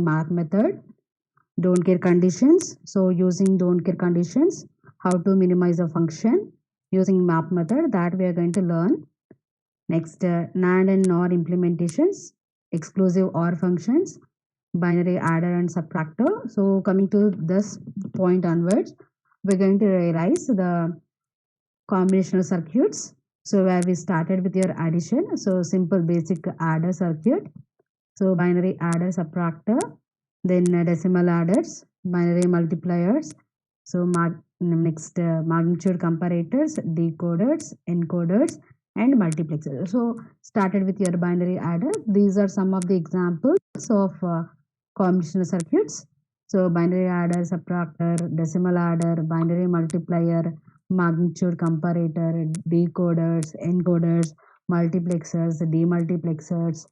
using math method. Don't care conditions. So using don't care conditions, how to minimize a function using map method, that we are going to learn. Next, NAND and NOR implementations, exclusive OR functions, binary adder and subtractor. So coming to this point onwards, we're going to realize the combinational circuits. So where we started with your addition, so simple basic adder circuit, so binary adder subtractor, then decimal adders, binary multipliers, so next magnitude comparators, decoders, encoders, and multiplexers. So started with your binary adder. These are some of the examples of combinational circuits. So binary adder, subtractor, decimal adder, binary multiplier, magnitude comparator, decoders, encoders, multiplexers, demultiplexers,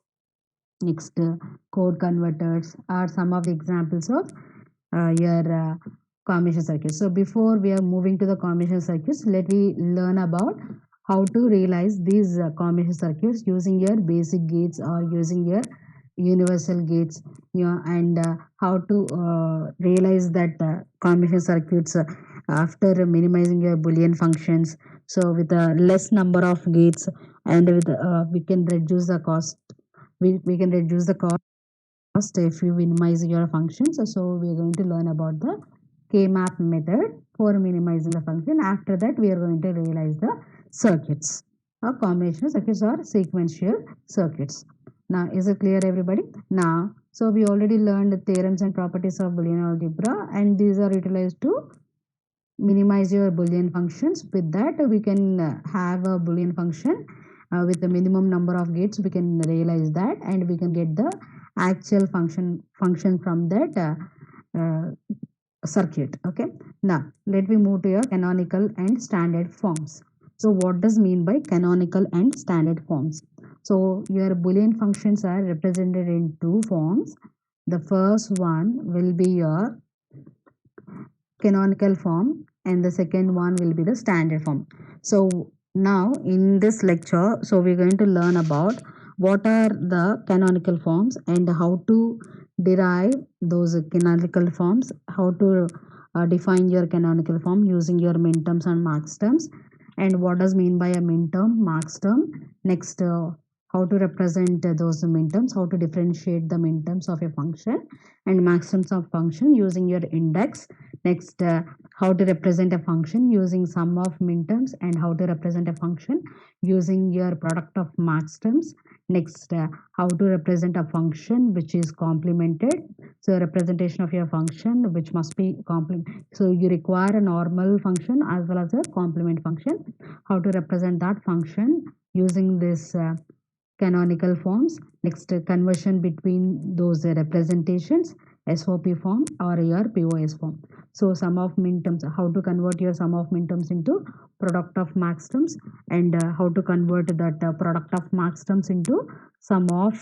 next code converters are some of the examples of your combination circuits. So before we are moving to the combination circuits, let me learn about how to realize these combination circuits using your basic gates or using your universal gates, and how to realize that combination circuits after minimizing your boolean functions, so with a less number of gates, and with we can reduce the cost, we can reduce the cost if you minimize your functions. So we are going to learn about the K-map method for minimizing the function. After that, we are going to realize the circuits or combination circuits or sequential circuits. Now, is it clear, everybody? Now, so we already learned the theorems and properties of Boolean algebra, and these are utilized to minimize your Boolean functions. With that, we can have a Boolean function with the minimum number of gates. We can realize that, and we can get the actual function from that circuit. Okay, now let me move to your canonical and standard forms. So what does mean by canonical and standard forms? So your Boolean functions are represented in two forms. The first one will be your canonical form, and the second one will be the standard form. So now in this lecture, so we're going to learn about what are the canonical forms and how to derive those canonical forms, how to define your canonical form using your minterms and maxterms, and what does mean by a minterm, maxterm. Next, how to represent those minterms, how to differentiate the minterms of a function and maxterms of function using your index. Next, how to represent a function using sum of minterms, and how to represent a function using your product of maxterms. Next, how to represent a function which is complemented. So representation of your function which must be complement. So you require a normal function as well as a complement function. How to represent that function using this canonical forms. Next, conversion between those representations, SOP form or your POS form. So sum of minterms, how to convert your sum of minterms into product of maxterms, and how to convert that product of maxterms into sum of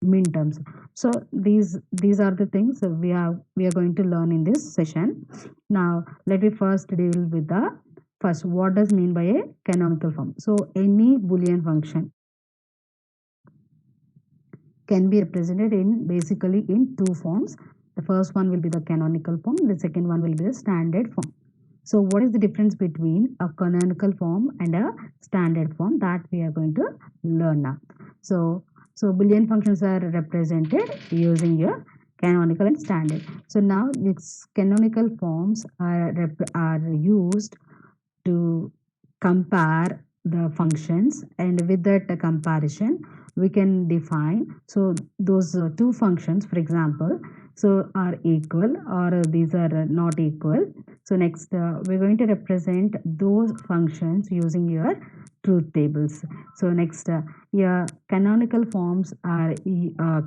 minterms. So these are the things we are going to learn in this session. Now let me first deal with the first, what does mean by a canonical form. So any Boolean function can be represented in basically in two forms. The first one will be the canonical form, the second one will be the standard form. So what is the difference between a canonical form and a standard form, that we are going to learn now. So Boolean functions are represented using your canonical and standard. So now these canonical forms are used to compare the functions, and with that comparison we can define, so those two functions for example, so are equal or these are not equal. So next, we're going to represent those functions using your truth tables. So next, your canonical forms are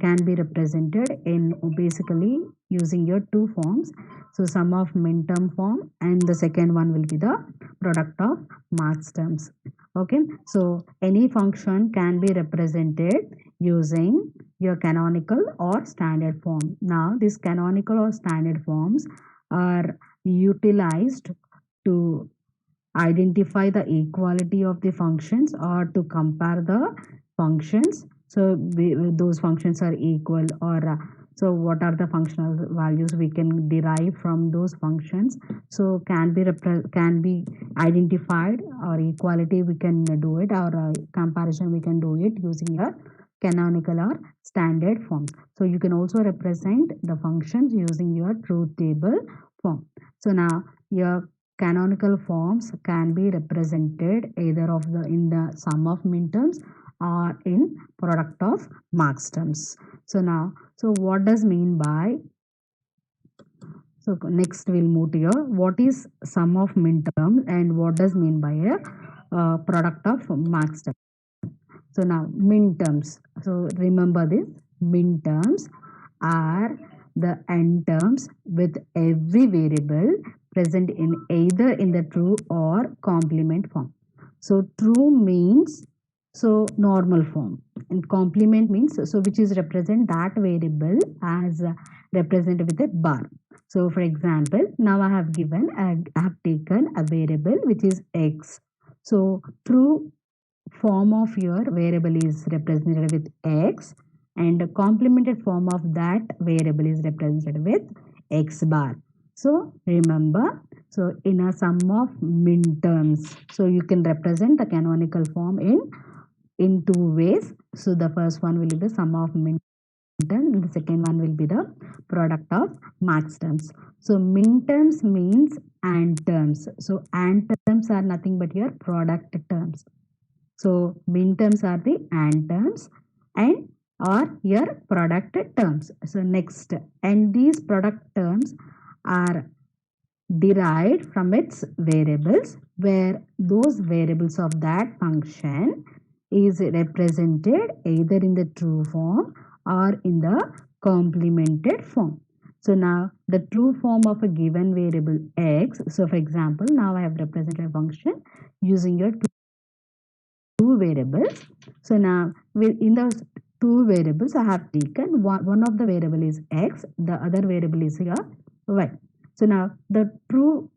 can be represented in basically using your two forms. So sum of minterm form, and the second one will be the product of maxterms. Okay, so any function can be represented using your canonical or standard form. Now these canonical or standard forms are utilized to identify the equality of the functions or to compare the functions. So those functions are equal, or So what are the functional values we can derive from those functions? So can be identified, or equality we can do it, or comparison we can do it using your canonical or standard forms. So you can also represent the functions using your truth table form. So now your canonical forms can be represented either of the in the sum of minterms or in product of max terms. So now, so what does mean by, so next we'll move to your what is sum of minterms and what does mean by a product of max terms. So now minterms. So remember this, minterms are the n terms with every variable present in either in the true or complement form. So true means so normal form, and complement means so which is represent that variable as represented with a bar. So for example, now I have taken a variable which is x. So true form of your variable is represented with x, and the complemented form of that variable is represented with x bar. So remember, so in a sum of minterms, so you can represent the canonical form in two ways. So the first one will be the sum of minterms, and the second one will be the product of max terms. So minterms means and terms. So and terms are nothing but your product terms. So minterms are the and terms and or your product terms. So next, and these product terms are derived from its variables, where those variables of that function is represented either in the true form or in the complemented form. So now the true form of a given variable x. So for example, now I have represented a function using your two variables. So now in those two variables, I have taken one of the variable is x, the other variable is here y. So now the true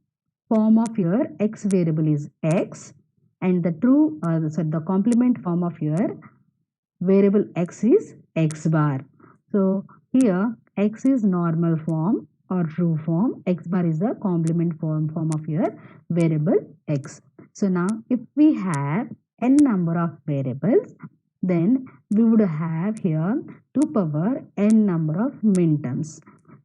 form of your x variable is x, and the the complement form of your variable x is x bar. So here x is normal form or true form, x bar is the complement form of your variable x. So now if we have n number of variables, then we would have here 2 power n number of minterms.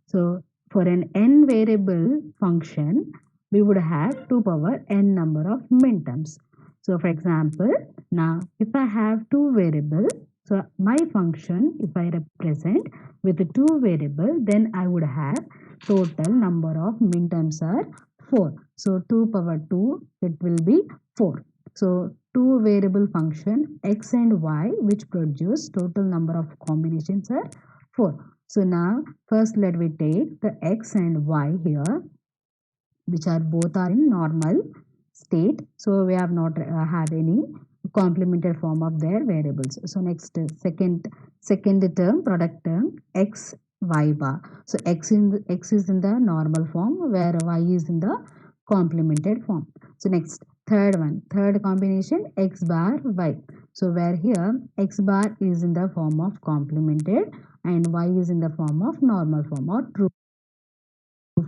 So for an n variable function, we would have 2 power n number of minterms. So for example, now if I have two variables, so my function, if I represent with the two variable, then I would have total number of minterms are 4. So 2 power 2, it will be 4. So two variable function x and y which produce total number of combinations are 4. So now first let me take the x and y here, which are both are in normal state. So we have not have any complementary form of their variables. So next second term, product term, x y bar. So x is in the normal form, where y is in the complemented form. So next third combination, x bar y. So where here x bar is in the form of complemented and y is in the form of normal form or true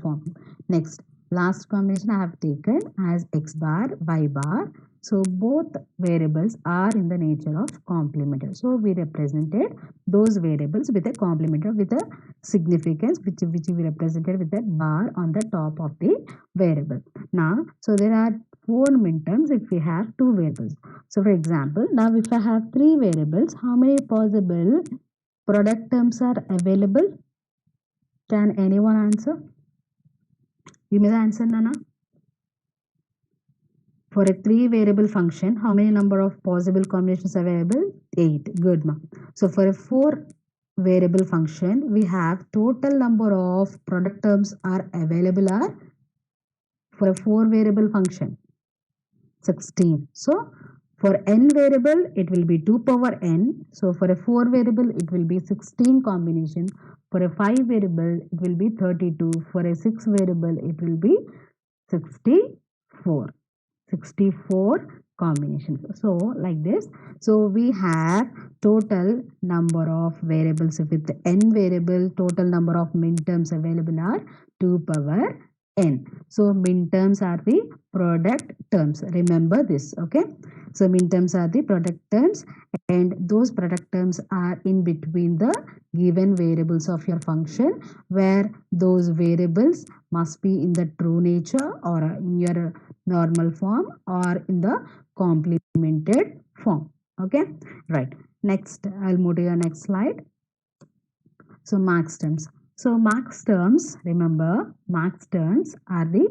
form. Next, last combination I have taken as x bar, y bar. So both variables are in the nature of complementary. So we represented those variables with a complementary with a significance which we represented with a bar on the top of the variable. Now, so there are 4 minterms if we have two variables. So for example, now if I have three variables, how many possible product terms are available? Can anyone answer? Give me the answer, Nana. For a three variable function, how many number of possible combinations available? 8. Good, ma. So for a 4 variable function, we have total number of product terms are available are, for a 4 variable function, 16. So for n variable, it will be 2 power n. So for a 4 variable, it will be 16 combination. For a 5 variable, it will be 32. For a 6 variable, it will be 64. 64 combinations. So like this, so we have total number of variables with n variable, total number of minterms available are 2 power n. So minterms are the product terms, remember this. Okay, so minterms are the product terms, and those product terms are in between the given variables of your function, where those variables must be in the true nature or in your normal form or in the complemented form. Okay, right. Next, I'll move to your next slide. So max terms. So max terms, remember, max terms are the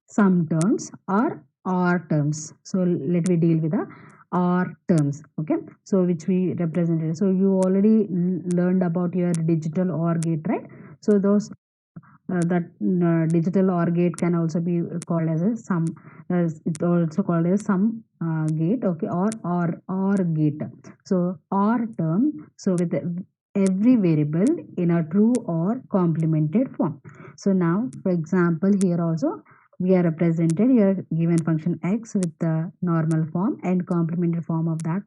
sum terms or terms. So let me deal with the or terms. Okay, so which we represented. So you already learned about your digital or gate, right? So those that digital or gate can also be called as a sum, as it's also called as sum gate. Okay, or gate. So or term, so with every variable in a true or complemented form. So now, for example, here also we are represented here given function x with the normal form and complementary form of that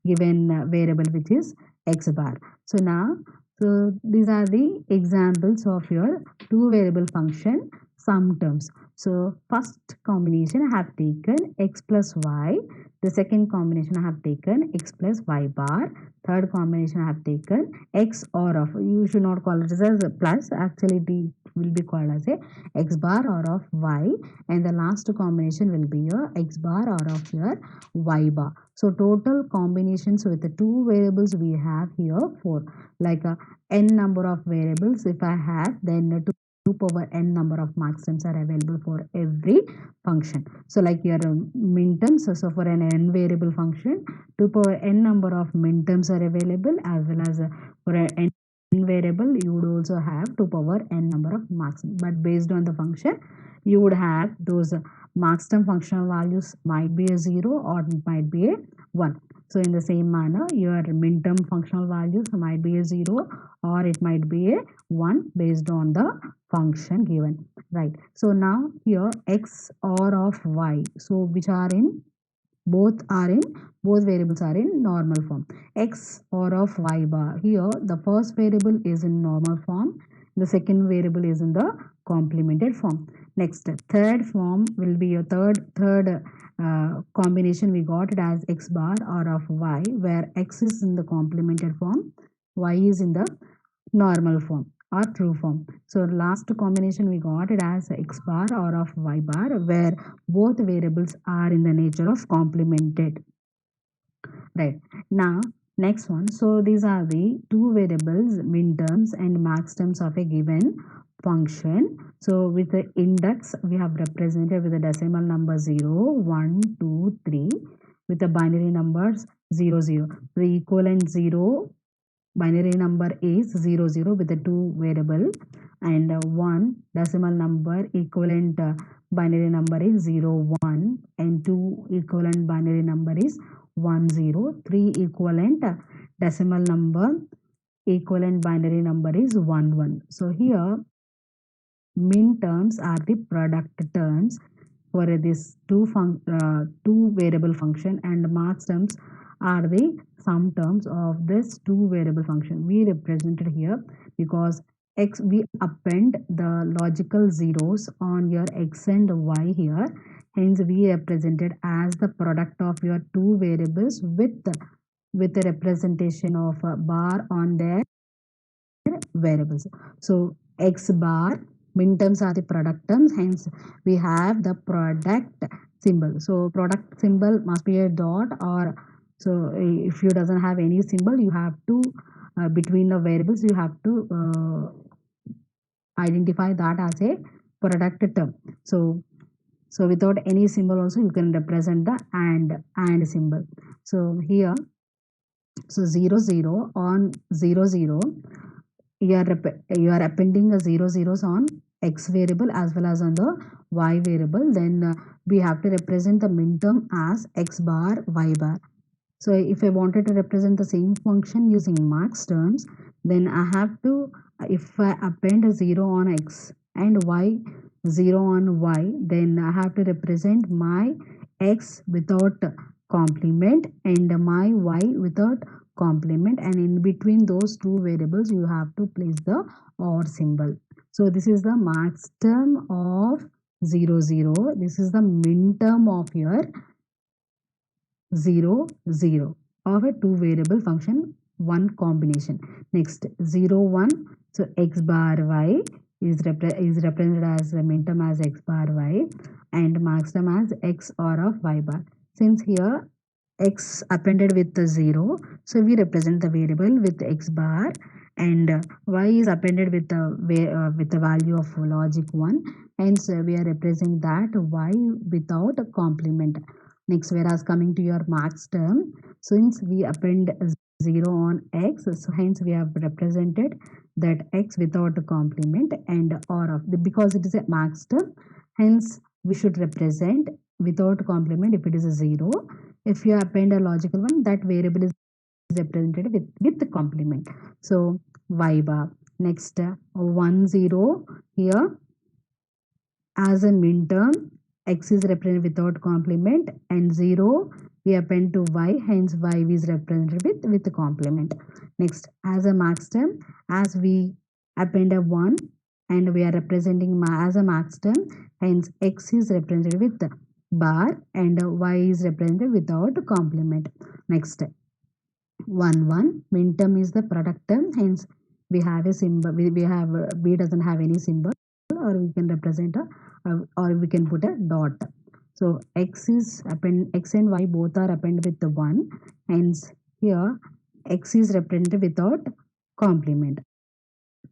given variable, which is x bar. So now, so these are the examples of your two variable function sum terms. So first combination I have taken x plus y, the second combination I have taken x plus y bar, third combination I have taken x or of, you should not call it as a plus, actually it will be called as a x bar or of y, and the last combination will be your x bar or of your y bar. So total combinations with the two variables we have here 4, like n number of variables if I have, then 2 power n number of max terms are available for every function. So like your minterms, so for an n variable function 2 power n number of minterms are available, as well as for an n variable you would also have 2 power n number of max, but based on the function you would have those max term functional values might be a 0 or it might be a 1. So in the same manner, your minterm functional values might be a 0 or it might be a 1 based on the function given, right? So now here x or of y, so which are in both variables are in normal form. X or of y bar, here the first variable is in normal form, the second variable is in the complemented form. Next, third form will be your third combination, we got it as x bar or of y, where x is in the complemented form, y is in the normal form or true form. So last combination we got it as x bar or of y bar, where both variables are in the nature of complemented, right? Now next one, so these are the two variables minterms and max terms of a given function. So with the index we have represented with the decimal number 0 1 2 3, with the binary numbers 0 0. The equivalent 0 binary number is 0 0 with the two variable, and 1 decimal number equivalent binary number is 0 1, and 2 equivalent binary number is 1 0. 3 equivalent decimal number equivalent binary number is 1 1. So here min terms are the product terms for this two variable function, and max terms are the sum terms of this two variable function. We represented here because x, we append the logical zeros on your x and y here, hence we represented as the product of your two variables with the representation of a bar on their variables. So x bar, min terms are the product terms, hence we have the product symbol. So product symbol must be a dot, or so if you doesn't have any symbol, you have to between the variables you have to identify that as a product term. So without any symbol also you can represent the and symbol. So here, so 0 0 on 0 0, you are appending a 0 zeros on x variable as well as on the y variable, then we have to represent the minterm as x bar y bar. So if I wanted to represent the same function using max terms, then I have to, if I append a 0 on x and y 0 on y, then I have to represent my x without complement and my y without complement, and in between those two variables you have to place the or symbol. So this is the max term of 0 0. This is the min term of your 0 0 of a two variable function, one combination. Next 0 1, so x bar y is represented as the min term as x bar y and max term as x or of y bar. Since here x appended with the 0, so we represent the variable with x bar, and y is appended with the value of logic 1, hence we are representing that y without a complement. Next, whereas coming to your max term, since we append 0 on x, so hence we have represented that x without a complement and or of the, because it is a max term, hence we should represent without complement if it is a 0. If you append a logical one, that variable is represented with the complement. So y bar. Next 1 0 here as a min term, x is represented without complement, and 0 we append to y, hence y is represented with the complement. Next, as a max term, as we append a 1 and we are representing as a max term, hence x is represented with the bar and y is represented without complement. Next 1 1, min term is the product term, hence we have a symbol, we have b doesn't have any symbol, or we can represent a or we can put a dot. So x is append, x and y both are appended with the 1, hence here x is represented without complement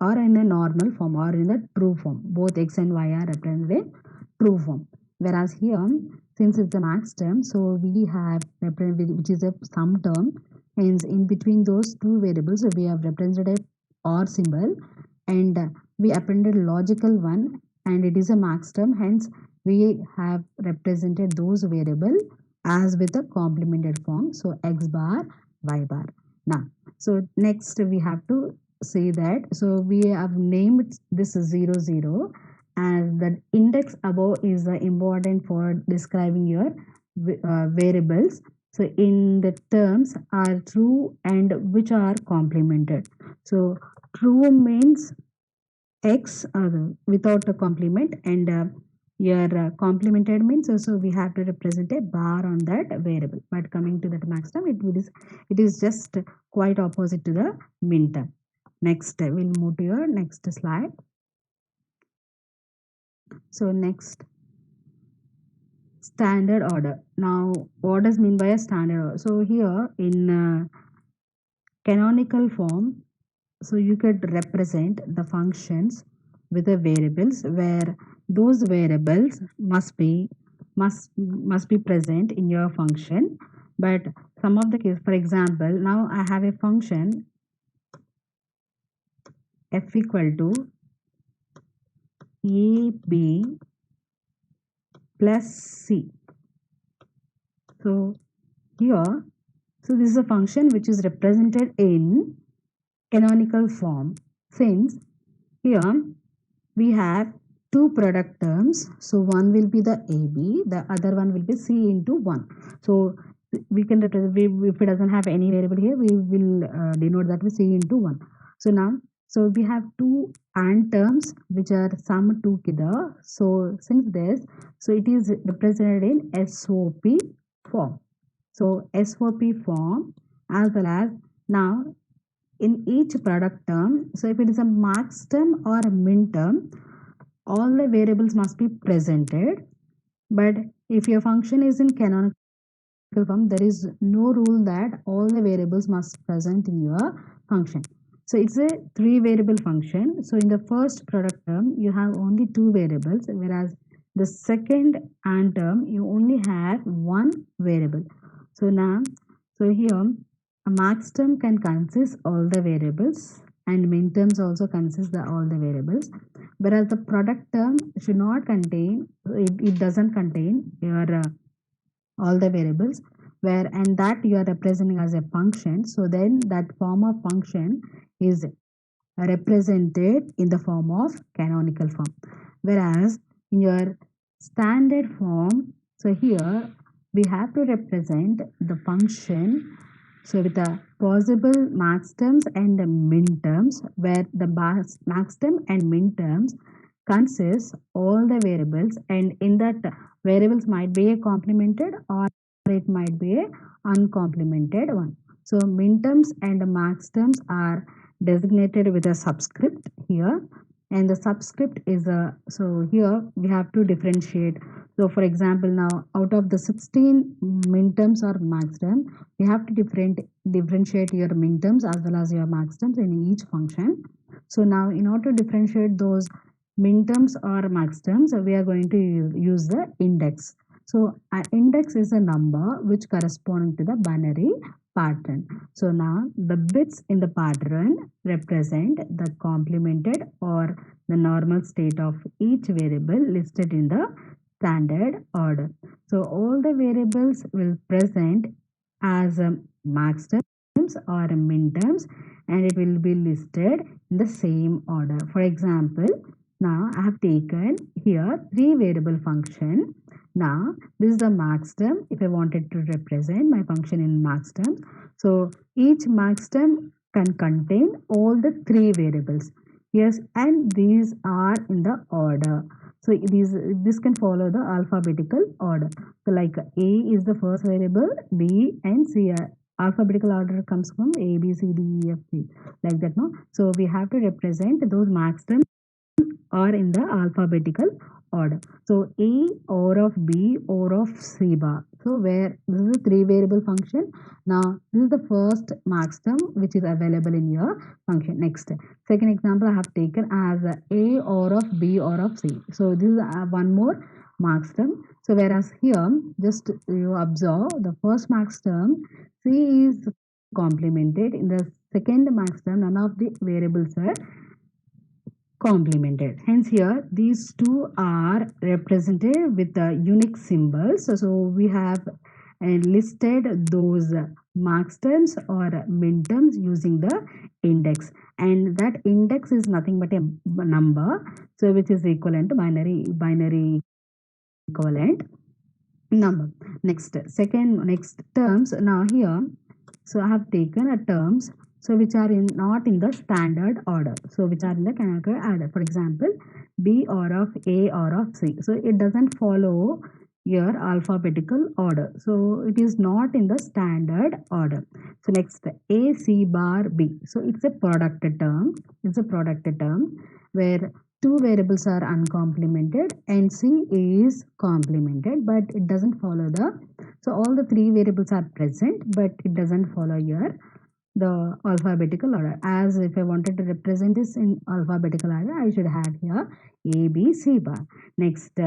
or in a normal form or in the true form. Both x and y are represented in true form. Whereas here, since it's a max term, so we have represented which is a sum term, hence in between those two variables we have represented a or symbol, and we appended logical one, and it is a max term, hence we have represented those variable as with a complemented form, so x bar y bar. Now so next we have to say that, so we have named this 0 0, and the index above is important for describing your variables. So in the terms are true and which are complemented. So true means x without a complement, and your complemented means so we have to represent a bar on that variable. But coming to that max term, it is just quite opposite to the min term. Next we'll move to your next slide. So next, standard order. Now what does mean by a standard order? So here in canonical form, so you could represent the functions with the variables where those variables must be present in your function. But some of the case, for example, now I have a function f equal to a b plus c. So here, so this is a function which is represented in canonical form, since here we have two product terms, so one will be the ab, the other one will be c into 1. So we can represent, if it doesn't have any variable here, we will denote that with c into 1. So now, so we have two and terms which are summed together. So since this, so it is represented in SOP form. So SOP form, as well as now in each product term, so if it is a max term or a min term, all the variables must be presented. But if your function is in canonical form, there is no rule that all the variables must present in your function. So it's a 3 variable function. So in the first product term, you have only 2 variables, whereas the second and term, you only have 1 variable. So now, so here a max term can consist all the variables, and min terms also consist all the variables, whereas the product term should not contain, it doesn't contain your all the variables, where and that you are representing as a function. So then that form of function is represented in the form of canonical form, whereas in your standard form, so here we have to represent the function so with the possible max terms and the min terms, where the max term and min terms consists all the variables, and in that variables might be a complemented or it might be a uncomplemented one. So min terms and max terms are designated with a subscript here, and the subscript is a, so here we have to differentiate. So for example, now out of the 16 min terms or max term, you have to differentiate your min terms as well as your max terms in each function. So now in order to differentiate those min terms or max terms, we are going to use the index. So an index is a number which corresponding to the binary pattern. So now the bits in the pattern represent the complemented or the normal state of each variable listed in the standard order. So all the variables will present as max terms or min terms, and it will be listed in the same order. For example, now I have taken here three variable function. Now this is the max term. If I wanted to represent my function in max terms, so each max term can contain all the three variables. Yes, and these are in the order. So this can follow the alphabetical order. So like A is the first variable, B and C are alphabetical order comes from A, B, C, D, E, F, G, like that, no? So we have to represent those max terms are in the alphabetical order. So A or of B or of C bar. So where this is a three variable function. Now this is the first max term which is available in your function. Next, second example I have taken as A or of B or of C. So this is one more max term. So whereas here just you observe the first max term C is complemented. In the second max term none of the variables are complemented. Hence here these two are represented with the unique symbols. So we have listed those max terms or min terms using the index, and that index is nothing but a number, so which is equivalent to binary equivalent number. Next terms. Now here, so I have taken a terms so which are in not in the standard order, so which are in the canonical order. For example, B or of A or of C, so it doesn't follow your alphabetical order, so it is not in the standard order. So next, A C bar B, so it's a product term. It's a product term where two variables are uncomplemented and C is complemented, but it doesn't follow the, so all the three variables are present but it doesn't follow your the alphabetical order. As if I wanted to represent this in alphabetical order, I should have here A, B, C bar. Next,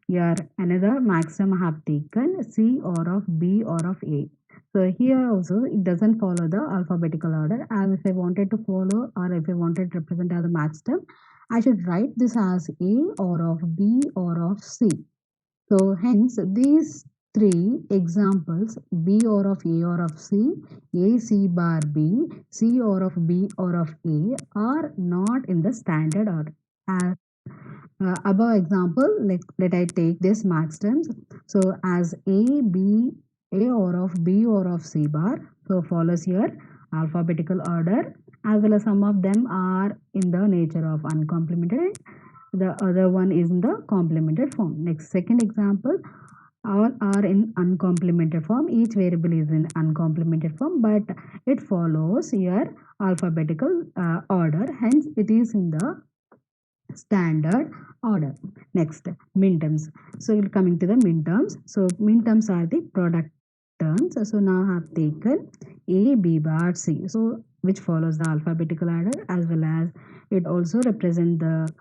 here another maximum I have taken C or of B or of A. So here also it doesn't follow the alphabetical order. As if I wanted to follow or if I wanted to represent as a max term, I should write this as A or of B or of C. So hence these three examples, B or of A or of C, A C bar B, C or of B or of A, are not in the standard order. As above example, let I take this max terms. So as A, B, A or of B or of C bar, so follows here alphabetical order, as well as some of them are in the nature of uncomplemented, the other one is in the complemented form. Next, second example, all are in uncomplemented form. Each variable is in uncomplemented form, but it follows here alphabetical order. Hence, it is in the standard order. Next, min terms. So, we're coming to the min terms. So, min terms are the product terms. So, now I have taken A, B bar, C. So, which follows the alphabetical order, as well as it also represent the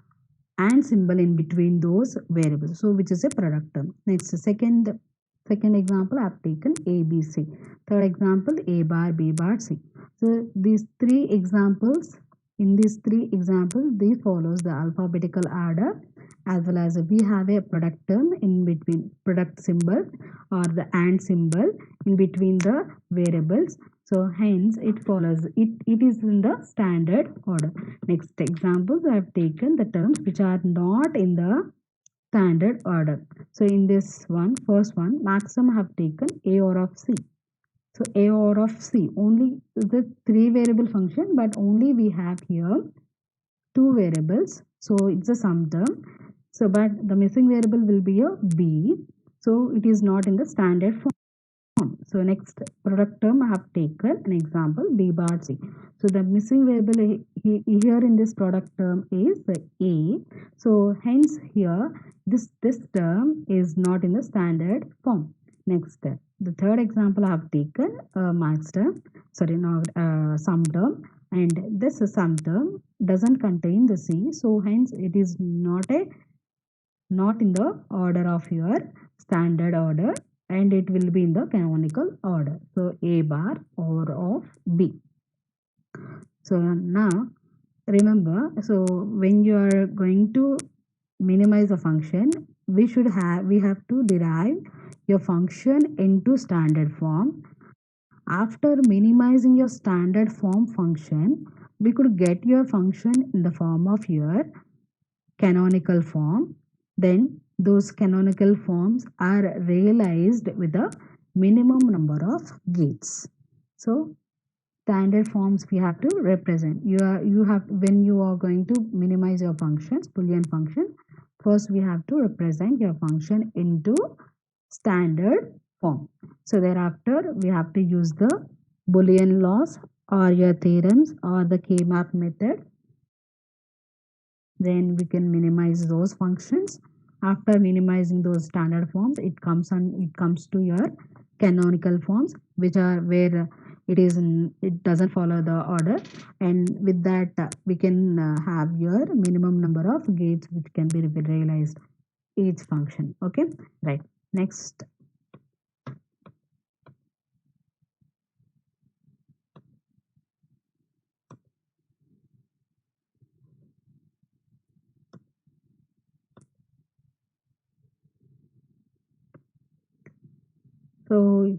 and symbol in between those variables, so which is a product term. Next, second example I have taken A, B, C. Third example, A bar, B bar, C. So these three examples, in these three examples, they follows the alphabetical order, as well as we have a product term in between, product symbol or the and symbol in between the variables. So hence it follows, it is in the standard order. Next examples, I have taken the terms which are not in the standard order. So in this one, first one, maximum have taken a or of c. So a or of c only the three variable function, but only we have here two variables. So it's a sum term. So but the missing variable will be a b. So it is not in the standard form. So next product term I have taken an example b bar c. So the missing variable here in this product term is a. So hence here this term is not in the standard form. Next the third example I have taken max term, sorry, not sum term, and this sum term doesn't contain the c. So hence it is not in the order of your standard order, and it will be in the canonical order. So a bar or of b. So now remember, so when you are going to minimize a function, we have to derive your function into standard form. After minimizing your standard form function, we could get your function in the form of your canonical form. Then those canonical forms are realized with a minimum number of gates. So standard forms we have to represent. You have when you are going to minimize your functions, Boolean function, first we have to represent your function into standard form. So thereafter we have to use the Boolean laws or your theorems or the K-map method. Then we can minimize those functions. After minimizing those standard forms, it comes to your canonical forms, which are where it doesn't follow the order, and with that we can have your minimum number of gates which can be realized each function. Okay, right. Next. So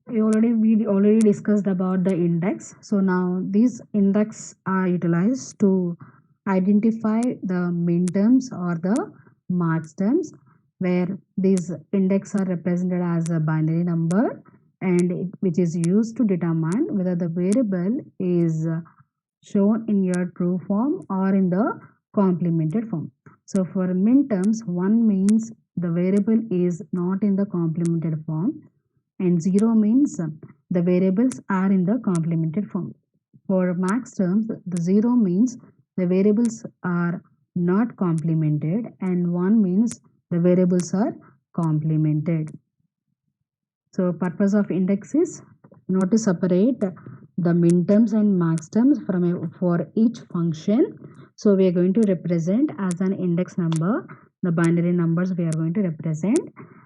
we already discussed about the index. So now these index are utilized to identify the min terms or the max terms, where these index are represented as a binary number, and which is used to determine whether the variable is shown in your true form or in the complemented form. So for min terms, 1 means the variable is not in the complemented form, and 0 means the variables are in the complemented form. For max terms, the 0 means the variables are not complemented, and 1 means the variables are complemented. So purpose of index is not to separate the min terms and max terms for each function. So we are going to represent as an index number the binary numbers we are going to represent.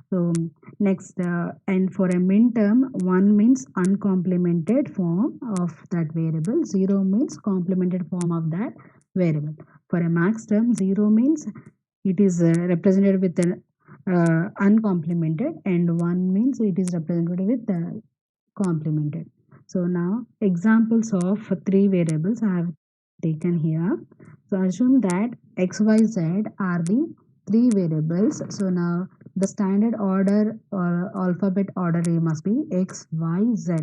So next, and for a min term, 1 means uncomplemented form of that variable, 0 means complemented form of that variable. For a max term, 0 means it is represented with an uncomplemented, and 1 means it is represented with complemented. So now examples of three variables I have taken here. So assume that x, y, z are the three variables. So now the standard order or alphabet order must be x, y, z.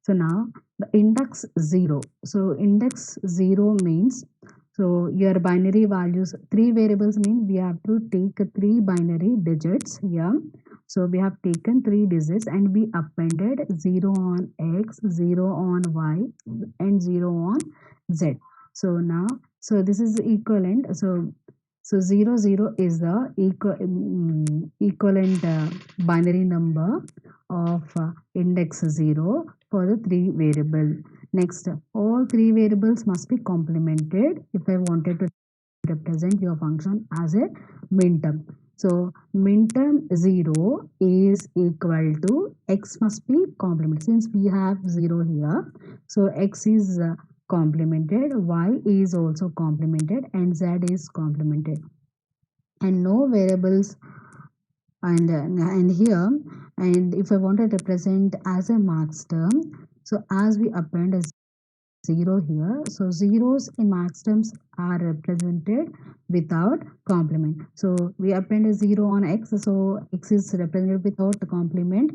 So now the index 0. So index 0 means, so your binary values, three variables mean we have to take three binary digits here. So we have taken three digits and we appended 0 on x, 0 on y, and 0 on z. So now, so this is equivalent. So 0 0 is the equivalent binary number of index 0 for the three variable. Next, all three variables must be complemented if I wanted to represent your function as a min term. So min term 0 is equal to x must be complemented. Since we have 0 here, so x is complemented, y is also complemented, and z is complemented, and no variables. And here, and if I want to represent as a max term, so as we append a 0 here. So zeros in max terms are represented without complement. So we append a 0 on x. So x is represented without complement.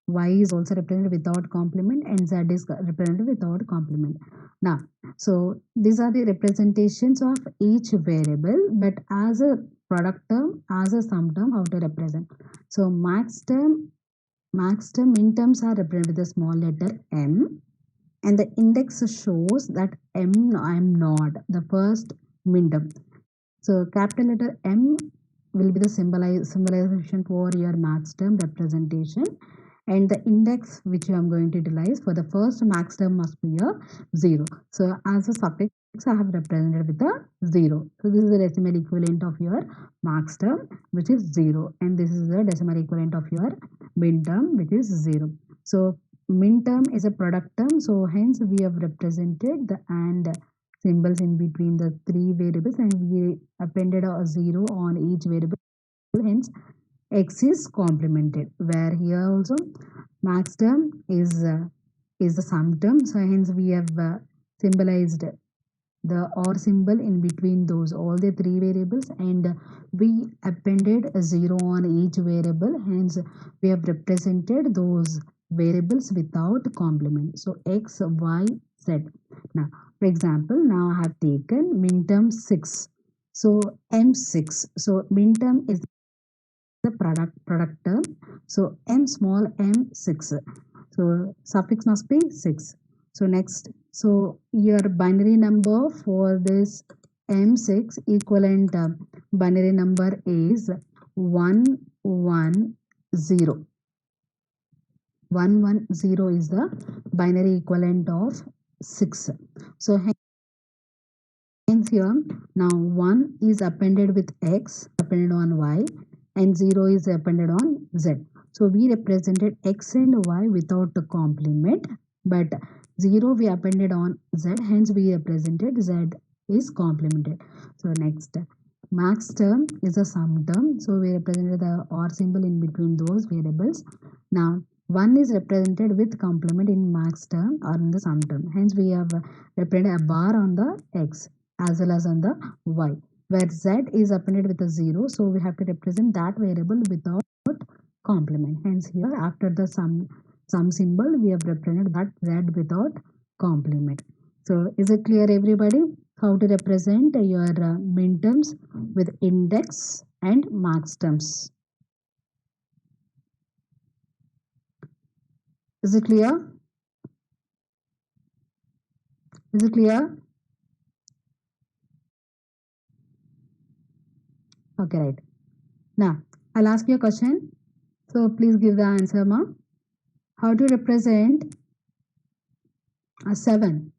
Y is also represented without complement, and z is represented without complement. Now, so these are the representations of each variable, but as a product term, as a sum term, how to represent. So max term, min terms are represented with a small letter m, and the index shows that I'm not the first min term. So capital letter M will be the symbolization for your max term representation, and the index which I am going to utilize for the first max term must be a 0. So as a suffix I have represented with a 0. So this is the decimal equivalent of your max term, which is 0, and this is the decimal equivalent of your min term, which is 0. So min term is a product term, so hence we have represented the and symbols in between the three variables, and we appended a 0 on each variable, hence x is complemented, where here also max term is the sum term, so hence we have symbolized the or symbol in between those all the three variables, and we appended a 0 on each variable, hence we have represented those variables without complement. So x, y, z. Now for example, now I have taken min term 6, so m6. So min term is the product term, so m small m6, so suffix must be 6. So next, so your binary number for this m6 equivalent binary number is 110. 110 is the binary equivalent of 6. So hence here now 1 is appended with x, appended on y, and 0 is appended on z. So we represented x and y without the complement, but 0 we appended on z, hence we represented z is complemented. So next, max term is a sum term, so we represented the or symbol in between those variables. Now 1 is represented with complement in max term or in the sum term, hence we have represented a bar on the x as well as on the y, where z is appended with a 0, so we have to represent that variable without complement. Hence here after the sum symbol we have represented that z without complement. So is it clear everybody how to represent your min terms with index and max terms? Is it clear? Is it clear? Okay, right. Now I'll ask you a question, so please give the answer, ma. How to represent a 7?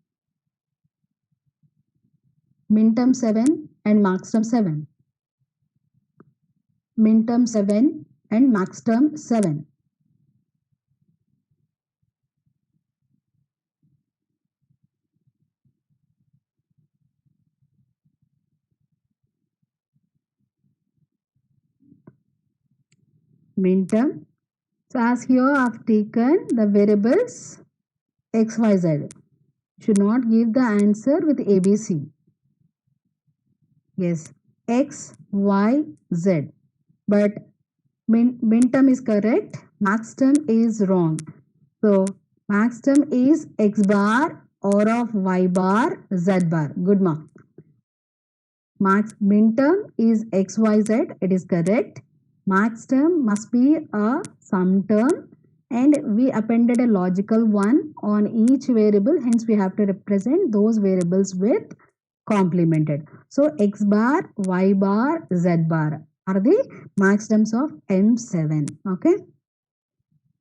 Min term 7 and max term 7. Min term 7 and max term 7. Min term. So as here I have taken the variables x, y, z. Should not give the answer with ABC. Yes, x, y, z. But min term is correct, max term is wrong. So max term is x bar or of y bar z bar. Good mark. Max min term is x, y, z. It is correct. Max term must be a sum term, and we appended a logical one on each variable, hence we have to represent those variables with complemented. So x bar, y bar, z bar are the max terms of M7. Okay,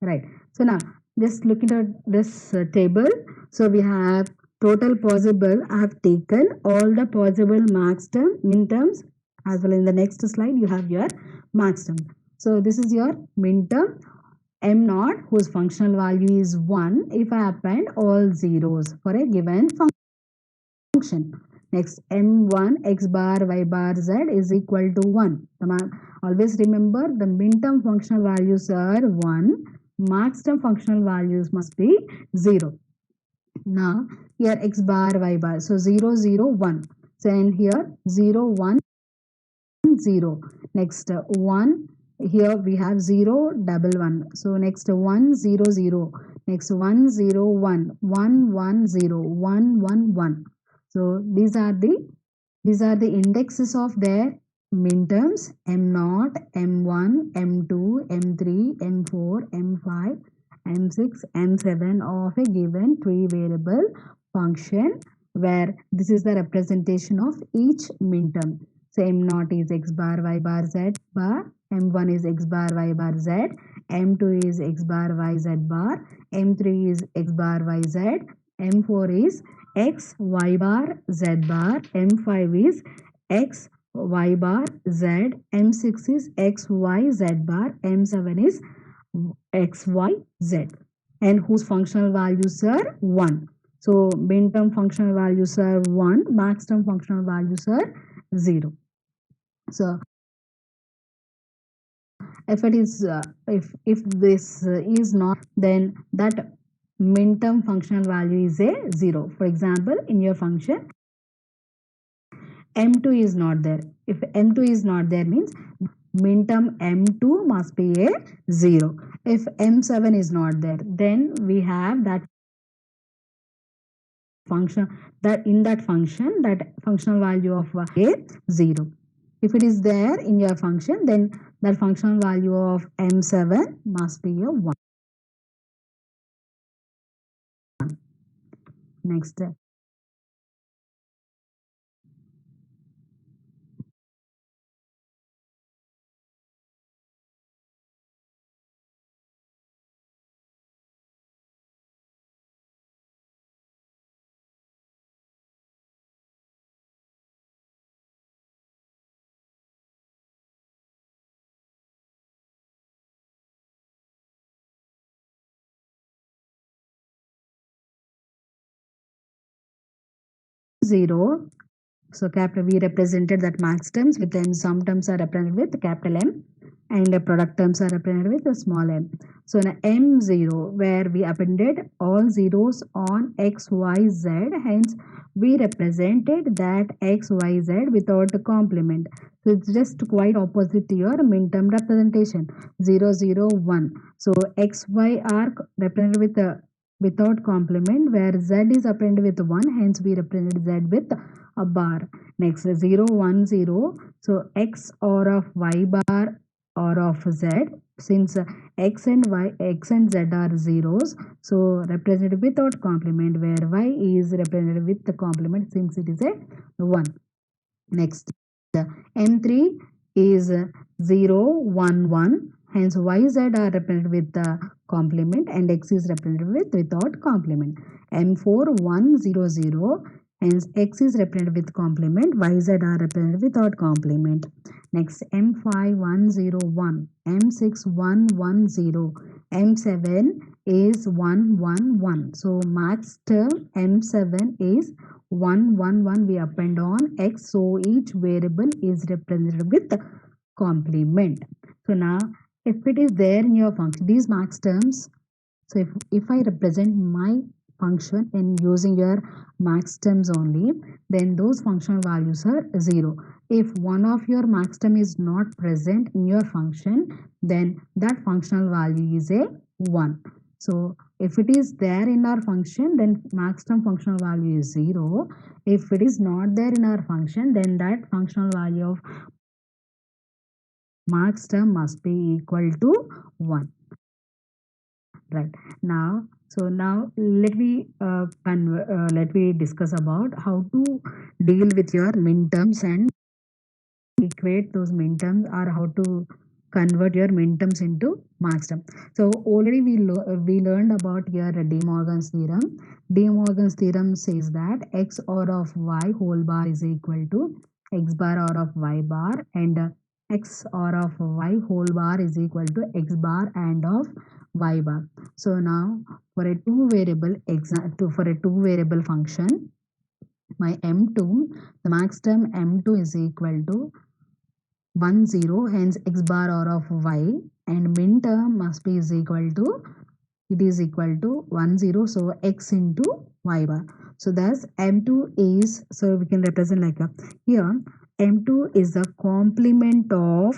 right. So now just looking at this table, so we have total possible. I have taken all the possible max term, min terms, as well. In the next slide you have your max term. So this is your min term m naught, whose functional value is 1 if I append all zeros for a given function. Next, m1 x bar y bar z is equal to 1. Always remember the min term functional values are 1, max term functional values must be 0. Now here x bar y bar, so 0 0 1, so and here 0 1 0, next 1, here we have 0 double 1, so next 1 0 0, next 1 0 1 1 1 0 1 1 1. So these are the indexes of their minterms m0, m1, m2, m3, m4, m5, m6, m7 of a given three variable function, where this is the representation of each minterm. So m0 is x bar y bar z bar, m1 is x bar y bar z, m2 is x bar y z bar, m3 is x bar y z, m4 is x y bar z bar, m5 is x y bar z, m6 is x y z bar, m7 is x y z, and whose functional values are 1. So min-term functional values are 1, max-term functional values are 0. So if it is if this is not, then that min-term functional value is a 0. For example, in your function m2 is not there. If m2 is not there means min-term m2 must be a 0. If m7 is not there, then we have that function, that in that function that functional value of a 0. If it is there in your function, then that functional value of m7 must be a 1. Next, 0. So capital we represented that max terms with m, sum terms are represented with capital M, and the product terms are represented with a small m. So in m0, where we appended all zeros on x, y, z, hence we represented that x, y, z without the complement. So it's just quite opposite to your min-term representation 0 0 1. So x, y are represented with without complement, where z is appended with 1, hence we represented z with a bar. Next 0 1 0, so x or of y bar or of z, since x and z are zeros, so represented without complement, where y is represented with the complement since it is a 1. Next m3 is 0 1 1, hence yz are represented with the complement and x is represented with without complement. m4 1 0 0, hence x is represented with complement, yz are represented without complement. Next m5 1 0 1, m6 1 1 0, m7 is 1 1 1. So max term m7 is 1 1 1, we append on x, so each variable is represented with complement. So now if it is there in your function, these max terms, so if I represent my function in using your max terms only, then those functional values are 0. If one of your max term is not present in your function, then that functional value is a 1. So if it is there in our function, then max term functional value is 0. If it is not there in our function, then that functional value of max term must be equal to 1. Right now, so now let me discuss about how to deal with your minterms and equate those minterms, or how to convert your minterms into max term. So already we learned about your De Morgan's theorem. De Morgan's theorem says that x or of y whole bar is equal to x bar or of y bar, and x or of y whole bar is equal to x bar and of y bar. So now for a two variable function, my m2, the max term m2 is equal to 1 0, hence x bar or of y, and min term must be is equal to it is equal to 1 0, so x into y bar. So thus m2 is, so we can represent like a, here m2 is the complement of,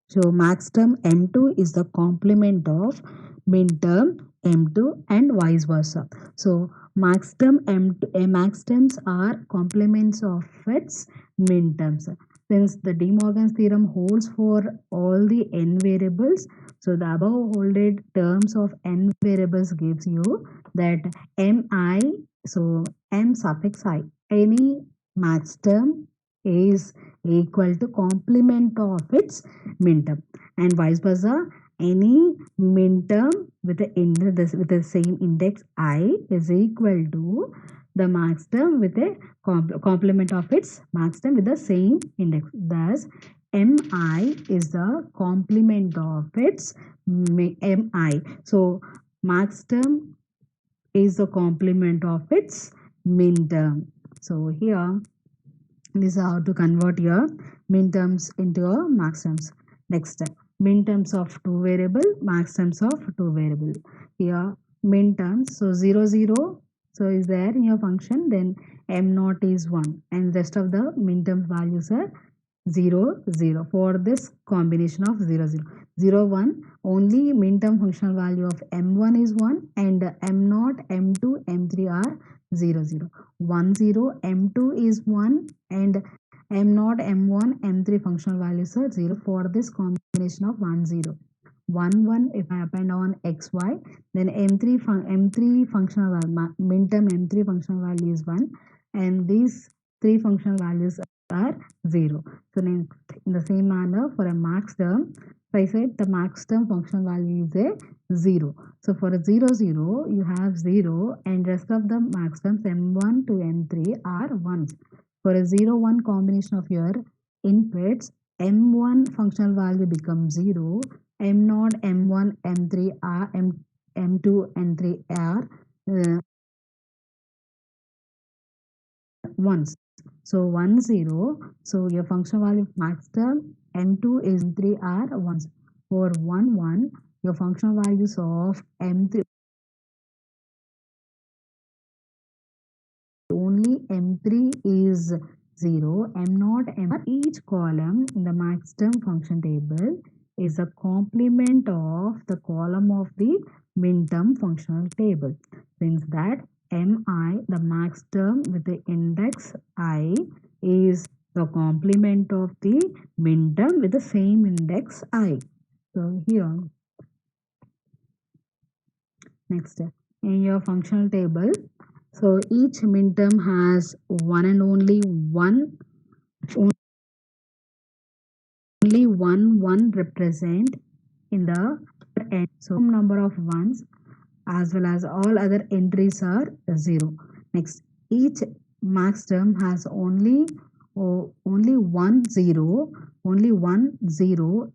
so max term m2 is the complement of min term m2 and vice versa. So max term m2, max terms are complements of its min terms. Since the De Morgan's theorem holds for all the n variables, so the above holded terms of n variables gives you that mi, so m suffix I, any max term is equal to complement of its min term, and vice versa, any min term with with the same index I is equal to the max term with a complement of its max term with the same index. Thus mi is the complement of its mi. So max term is the complement of its min term. So here this is how to convert your min terms into your max terms. Next, min terms of two variable, max terms of two variable. Here min terms, so 0 0, so is there in your function, then m naught is 1 and rest of the min term values are 0 0. For this combination of 0 0 0 1, only min term functional value of m1 is 1 and m naught, m2, m3 are 0 0. 1 0, m2 is 1 and m naught, m1, m3 functional values are 0 for this combination of 1 0. 1 1, if I append on xy, then m3 functional value, min term m3 functional value is 1 and these three functional values are 0. So in the same manner for a max term, if I said the max term functional value is a 0. So for a 0 0, you have 0 and rest of the max terms m1 to m3 are 1s. For a 0 1 combination of your inputs, m1 functional value becomes 0, m0, m1, m3 are m2 and 3 are uh, 1s. So 1 0, so your functional value of max term m2 is 3 are 1s. For 1 1, your functional values of m3 only m3 is 0, m0, m. Each column in the max term function table is a complement of the column of the min term functional table. Since that mi, the max term with the index I, is the complement of the min term with the same index I. So here, next, in your functional table, so each min term has one and only one represent in the end. So number of ones as well as all other entries are 0. Next, each max term has only one zero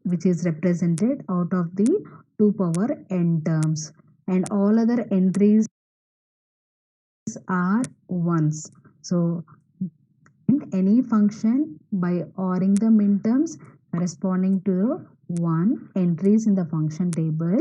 which is represented out of the 2 power n terms, and all other entries are ones. So any function by ORing the minterms corresponding to 1 entries in the function table,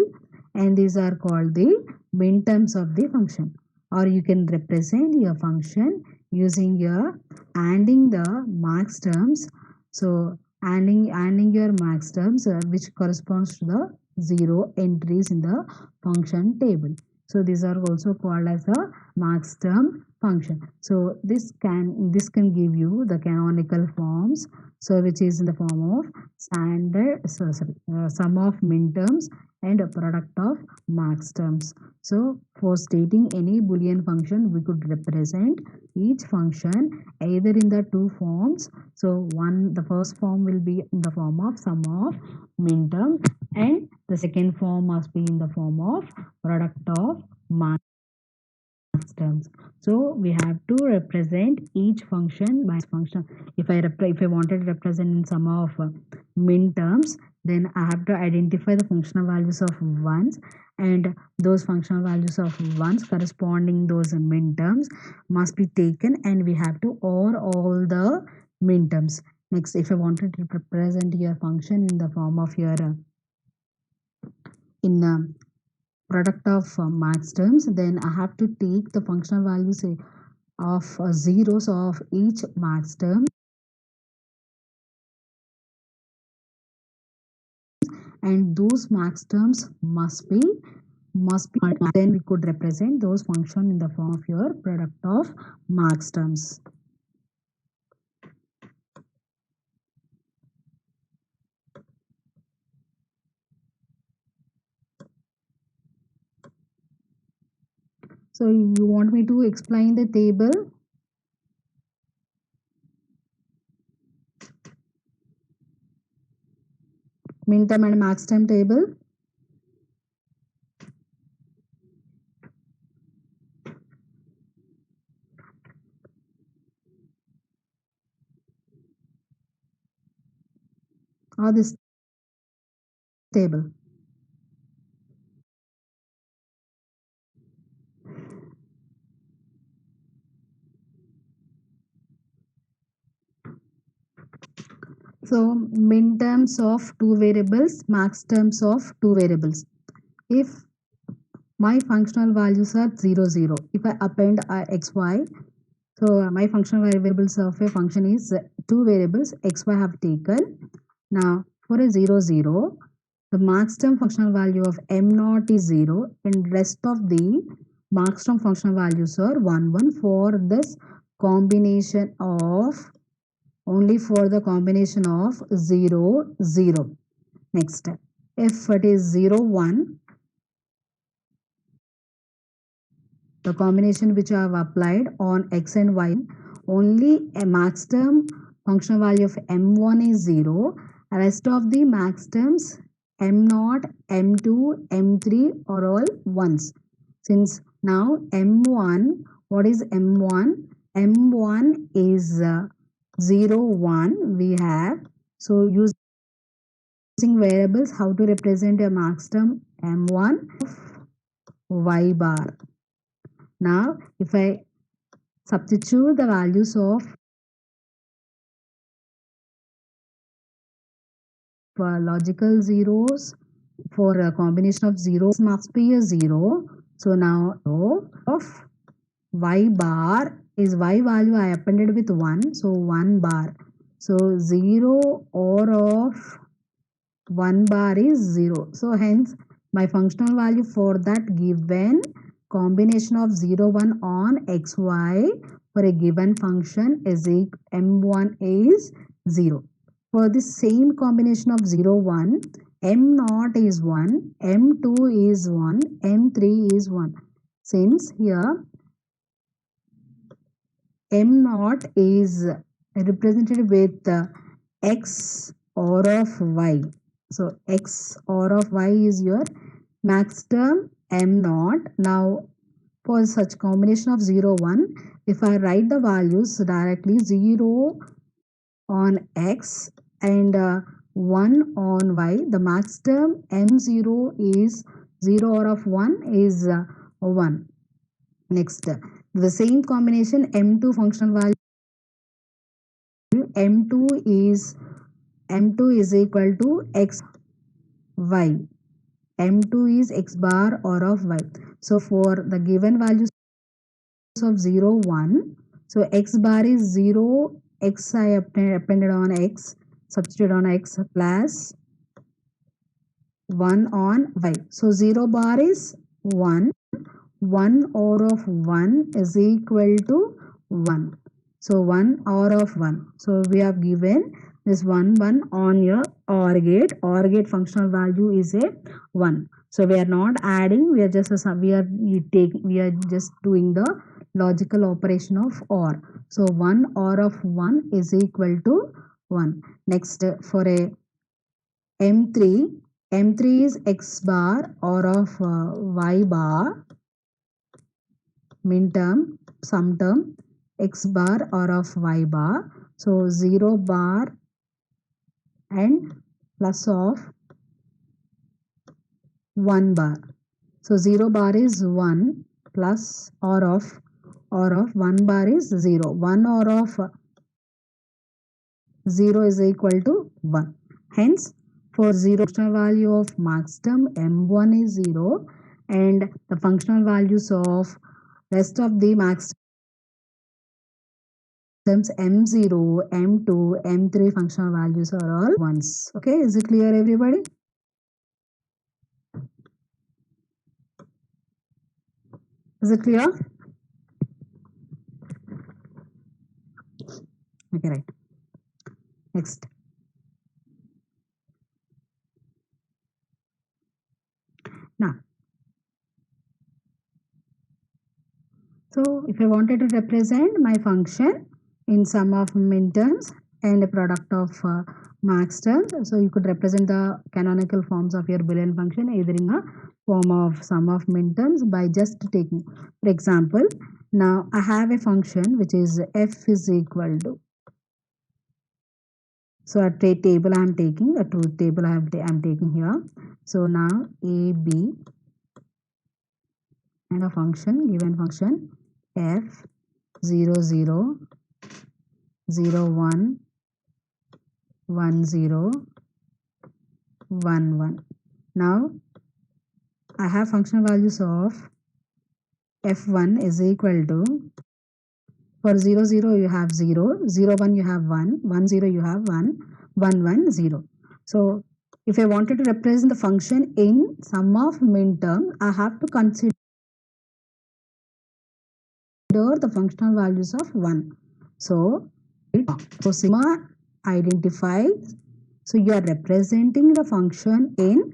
and these are called the minterms of the function. Or you can represent your function using your ANDing the max terms. So ANDing your max terms which corresponds to the 0 entries in the function table. So these are also called as a max term function. So this can give you the canonical forms, so which is in the form of standard, sum of minterms and a product of max terms. So for stating any Boolean function, we could represent each function either in the two forms. So the first form will be in the form of sum of minterms, and the second form must be in the form of product of max terms. So we have to represent each function by function. If I wanted to represent in sum of min terms, then I have to identify the functional values of ones, and those functional values of ones corresponding those min terms must be taken, and we have to OR all the min terms. Next, if I wanted to represent your function in the form of your in product of max terms, then I have to take the functional values of zeros of each max term, and those max terms must be then we could represent those function in the form of your product of max terms. So you want me to explain the table? Min term and max term table. Or this table. So min terms of two variables, max terms of two variables. If my functional values are 0, 0, if I append xy, so my functional variables of a function is two variables xy have taken. Now for a 0, 0, the max term functional value of m naught is 0 and rest of the max term functional values are 1, 1 for this combination of only for the combination of 0, 0. Next, if it is 0, 1, the combination which I have applied on x and y, only a max term functional value of m1 is 0, rest of the max terms m0, m2, m3 are all ones. Since now m1, what is m1? m1 is 0, 1 we have. So using variables, how to represent a max term m1 of y bar. Now if I substitute the values of logical zeros for a combination of zeros must be a 0. So now of y bar is y value I appended with 1. So 1 bar. So 0 or of 1 bar is 0. So hence my functional value for that given combination of 0, 1 on xy for a given function is m1 is 0. For the same combination of 0, 1, m naught is 1, m2 is 1, m3 is 1. Since here m naught is represented with x or of y. So x or of y is your max term m naught. Now for such combination of 0, 1, if I write the values directly, 0 on x and 1 on y, the max term m0 is 0 or of 1 is 1. Next, the same combination m2 functional value m2 is equal to x y. m2 is x bar or of y. So for the given values of 0, 1, so x bar is 0, x I appended on x, substitute on x plus 1 on y. So 0 bar is 1, 1 or of 1 is equal to 1. So 1 or of 1. So we have given this 1, 1 on your OR gate. OR gate functional value is a 1. So we are not adding, we are just we are just doing the logical operation of OR. So 1 OR of 1 is equal to 1. Next, for a M3, M3 is x bar or of y bar, min term, sum term, x bar or of y bar. So 0 bar and plus of 1 bar. So 0 bar is 1 plus or of 1 bar is 0. 1 or of 0 is equal to 1. Hence, for 0 functional value of max term m1 is 0 and the functional values of rest of the max terms M0, M2, M3 functional values are all ones. Okay, is it clear everybody? Is it clear? Okay, right. Next. Now, so if I wanted to represent my function in sum of min terms and a product of max terms, so you could represent the canonical forms of your Boolean function either in a form of sum of min terms by just taking, for example, now I have a function which is f is equal to, so a table I am taking, a truth table I am taking here. So now a, b and a function, given function f 0 0 0 1 1 0 1 1. Now I have function values of f1 is equal to, for 0 0 you have 0, 0 1 you have 1, 1 0 you have 1, 1 1 0. So if I wanted to represent the function in sum of min term, I have to consider the functional values of 1. So sigma identifies, so you are representing the function in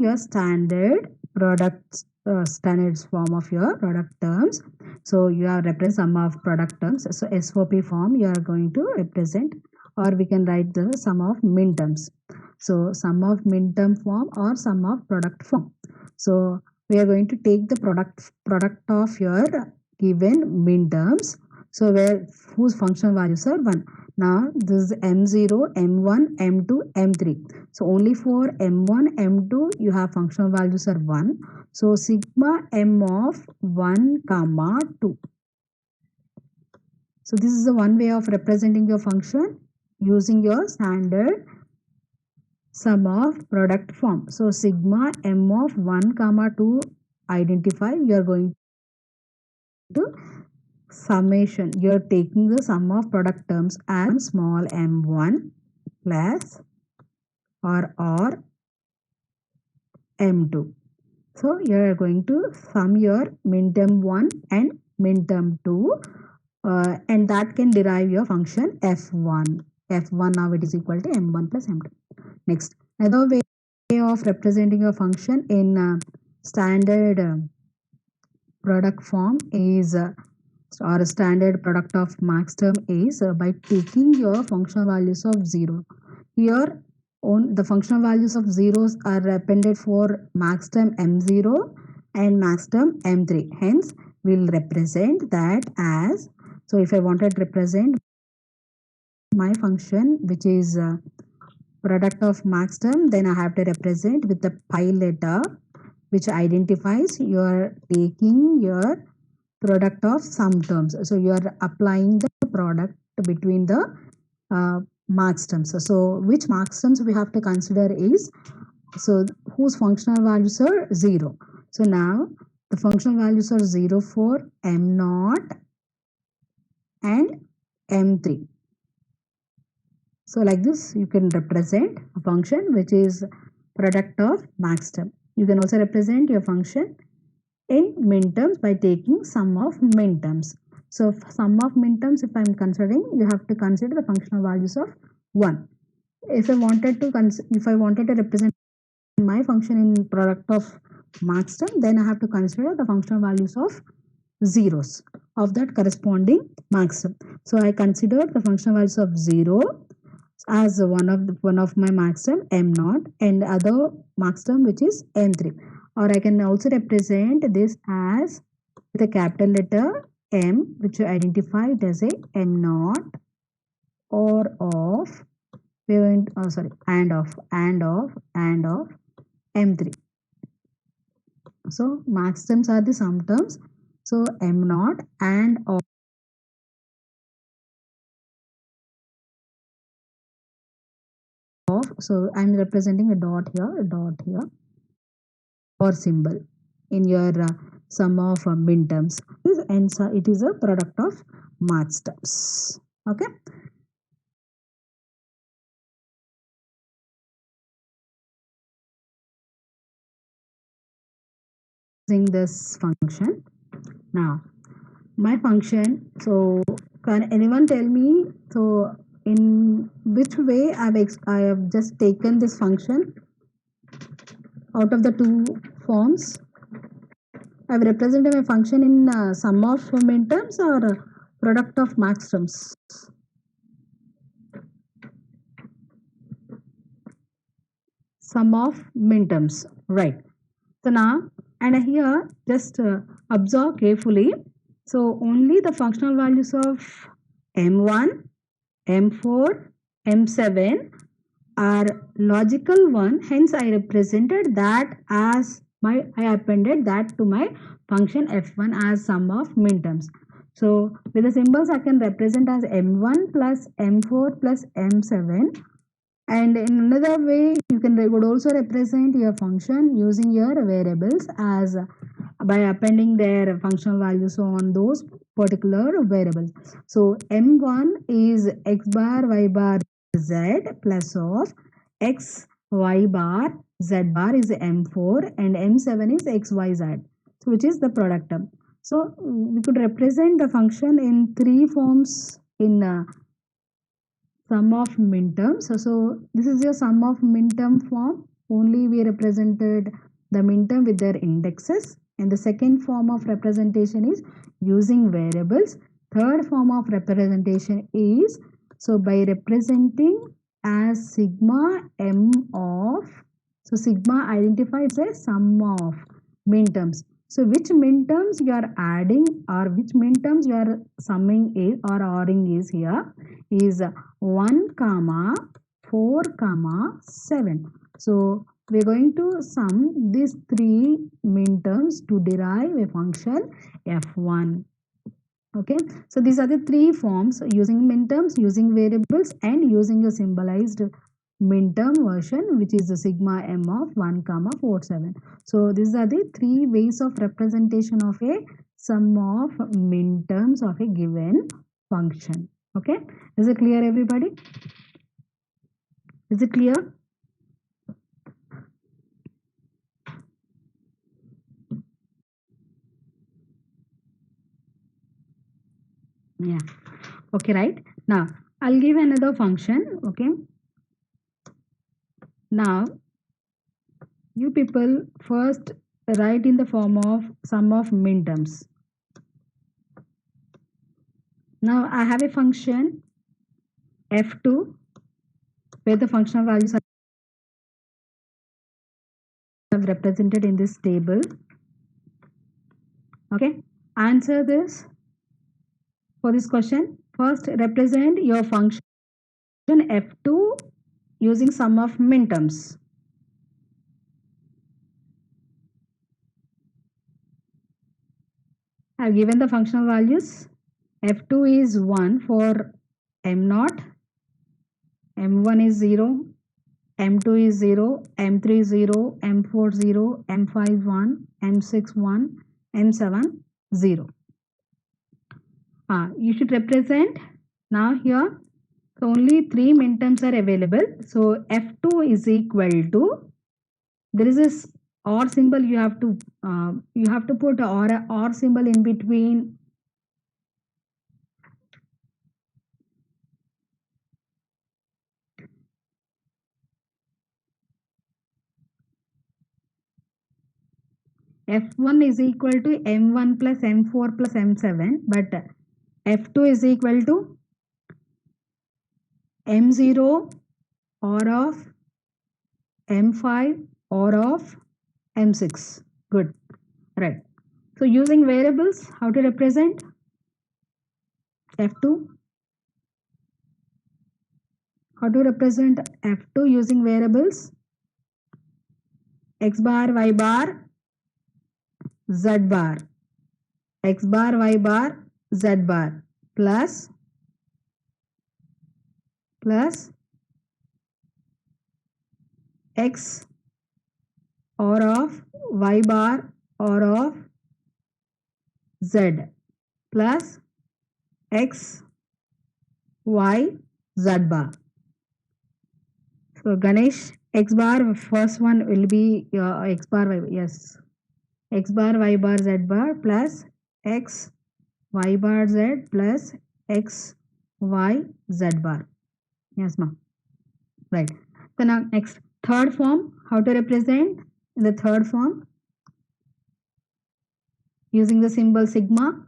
your standard product standards form of your product terms. So you are represent sum of product terms. So SOP form you are going to represent, or we can write the sum of min terms. So sum of min term form or sum of product form. So we are going to take the product of your given min terms. So where whose functional values are 1. Now this is M0, M1, M2, M3. So only for M1, M2 you have functional values are 1. So sigma M of 1 comma 2. So this is the one way of representing your function using your standard sum of product form. So sigma M of 1 comma 2 identify, you are going to summation, you are taking the sum of product terms as small m1 plus or m2. So you are going to sum your min term 1 and min term 2 and that can derive your function f1. F1 now it is equal to m1 plus m2. Next, another way of representing a function in standard product form is or a standard product of max term is by taking your functional values of 0. Here on the functional values of zeros are appended for max term m0 and max term m3. Hence, we'll represent that as, so if I wanted to represent my function which is product of max term, then I have to represent with the pi letter which identifies you are taking your product of sum terms. So you are applying the product between the max terms. So which max terms we have to consider is, so whose functional values are 0. So now the functional values are 0 for m0 and m3. So like this you can represent a function which is product of max term. You can also represent your function in min terms by taking sum of min terms. So sum of min terms, if I am considering, you have to consider the functional values of 1. If I wanted to represent my function in product of max term, then I have to consider the functional values of zeros of that corresponding max term. So I consider the functional values of 0 as one of my max term m0 and other max term which is m3, or I can also represent this as with a capital letter M which you identified as a m0 or of, we are going to, oh sorry, and of m3. So max terms are the sum terms. So m0 and of, so I'm representing a dot here, or symbol in your sum of minterms, and so it is a product of maths terms. Okay. Using this function now, my function. So can anyone tell me, so in which way I have just taken this function out of the two forms? I've represented my function in sum of minterms or product of max terms. Sum of minterms, right? So now, and here just observe carefully. So only the functional values of m1, m4, m7 are logical one. Hence, I represented that as I appended that to my function f1 as sum of minterms. So with the symbols, I can represent as m1 plus m4 plus m7. And in another way, you would also represent your function using your variables as by appending their functional values on those particular variables. So m1 is x bar y bar z plus of x y bar z bar is m4 and m7 is x y z, so which is the product term. So we could represent the function in three forms in sum of minterms. So this is your sum of minterm form. Only we represented the minterm with their indexes. And the second form of representation is using variables. Third form of representation is, so by representing as sigma m of, so sigma identifies a sum of minterms. So which minterms you are adding or which minterms you are summing is or ORing is here is 1 comma 4 comma 7. So we are going to sum these three minterms to derive a function f1. Okay, so these are the three forms: using minterms, using variables, and using a symbolized minterm version, which is the sigma m of 1 comma 4 7. So these are the three ways of representation of a sum of minterms of a given function. Okay, is it clear, everybody? Is it clear? Yeah. Okay, right. Now I'll give another function. Okay, now you people first write in the form of sum of minterms. Now I have a function f2 where the functional values are represented in this table. Okay, answer this for this question. First represent your function f2 using sum of minterms. I have given the functional values. f2 is 1 for m0, m1 is 0, m2 is 0, m3 0, m4 0, m5 1, m6 1, m7 0. You should represent now here. So only three minterms are available. So f2 is equal to, there is this or symbol you have to put or symbol in between. F1 is equal to M1 plus M4 plus M7, but F2 is equal to M0 or of M5 or of M6. Good. Right. So using variables, how to represent F2? How to represent F2 using variables? X bar, Y bar, Z bar. X bar, Y bar, Z bar plus X or of y bar or of z plus x y z bar. So Ganesh, x bar first one will be x bar y, yes, x bar y bar z bar plus x y bar z plus x y z bar. Yes, ma. Right. So now next third form, how to represent in the third form using the symbol sigma.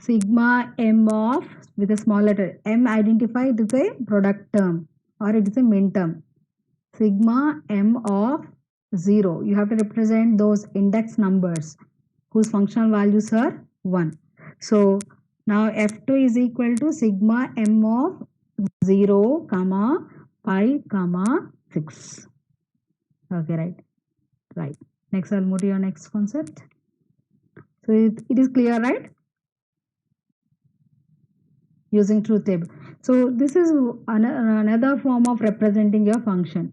Sigma m of with a small letter m identified it is a product term or it is a min term. Sigma m of 0. You have to represent those index numbers whose functional values are 1. So now f2 is equal to sigma m of 0, comma, pi, comma, 6. Okay, right. Right. Next, I'll move to your next concept. So it is clear, right? Using truth table. So this is another form of representing your function.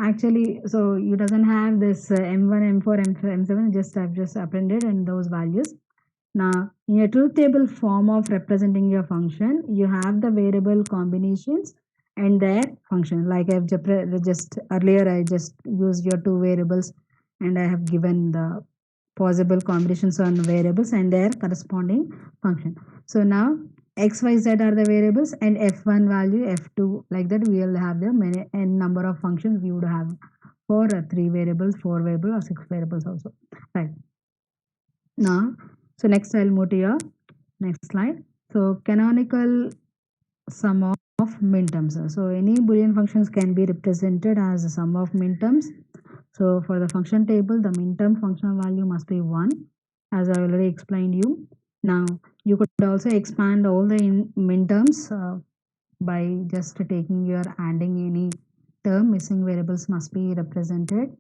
Actually, so you doesn't have this m1, m4, m7. Just I've just appended in those values. Now, in a truth table form of representing your function, you have the variable combinations and their function. Like I've just earlier, I just used your two variables and I have given the possible combinations on variables and their corresponding function. So now x, y, z are the variables and f1 value, f2, like that we will have the many n number of functions we would have for 3 variables, 4 variables or 6 variables also, right? Now, so next I'll move to your next slide. So canonical sum of minterms. So any Boolean functions can be represented as a sum of minterms. So for the function table, the minterm functional value must be 1, as I already explained you. Now you could also expand all the minterms by just taking your adding any term. Missing variables must be represented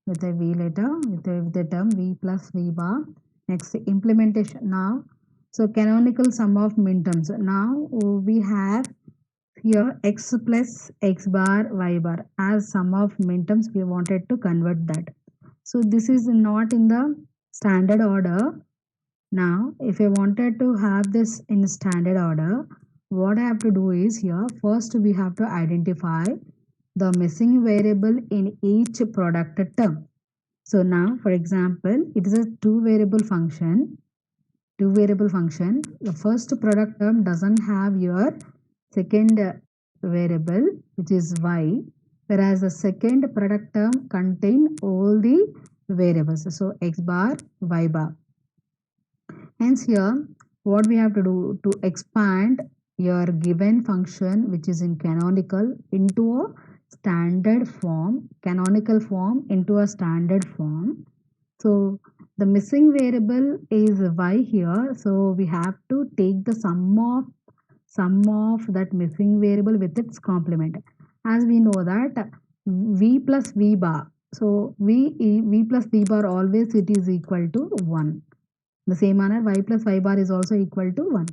with a v letter with the term v plus v bar. Next implementation now. So canonical sum of minterms. Now we have here x plus x bar y bar as sum of minterms. We wanted to convert that. So this is not in the standard order. Now if I wanted to have this in standard order, what I have to do is here first we have to identify the missing variable in each product term. So now for example, it is a two variable function. The first product term doesn't have your second variable which is y, whereas the second product term contain all the variables, so x bar, y bar. Hence here what we have to do to expand your given function which is in canonical into a standard form, canonical form into a standard form. So the missing variable is y here, so we have to take the sum of that missing variable with its complement. As we know that v plus v bar, so v plus v bar always it is equal to 1. The same manner y plus y bar is also equal to 1.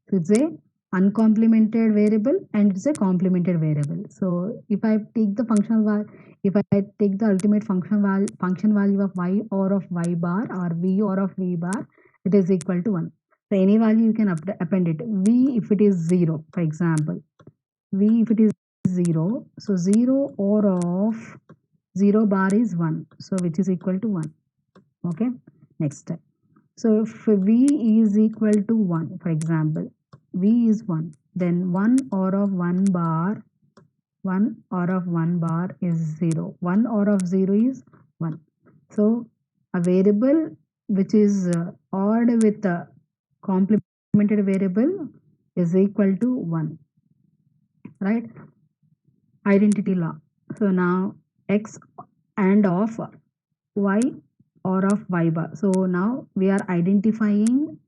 So it's a uncomplemented variable and it's a complemented variable. So if I take the functional value, if I take the ultimate function value of y or of y bar or v or of v bar, it is equal to 1. So any value you can append it. V if it is 0, for example, v if it is 0, so 0 or of 0 bar is 1, so which is equal to 1. Okay, next step. So if v is equal to 1, for example, v is 1, then 1 or of 1 bar is 0. 1 or of 0 is 1. So a variable which is odd with a complemented variable is equal to 1, right? Identity law. So now x and of y or of y bar. So now we are identifying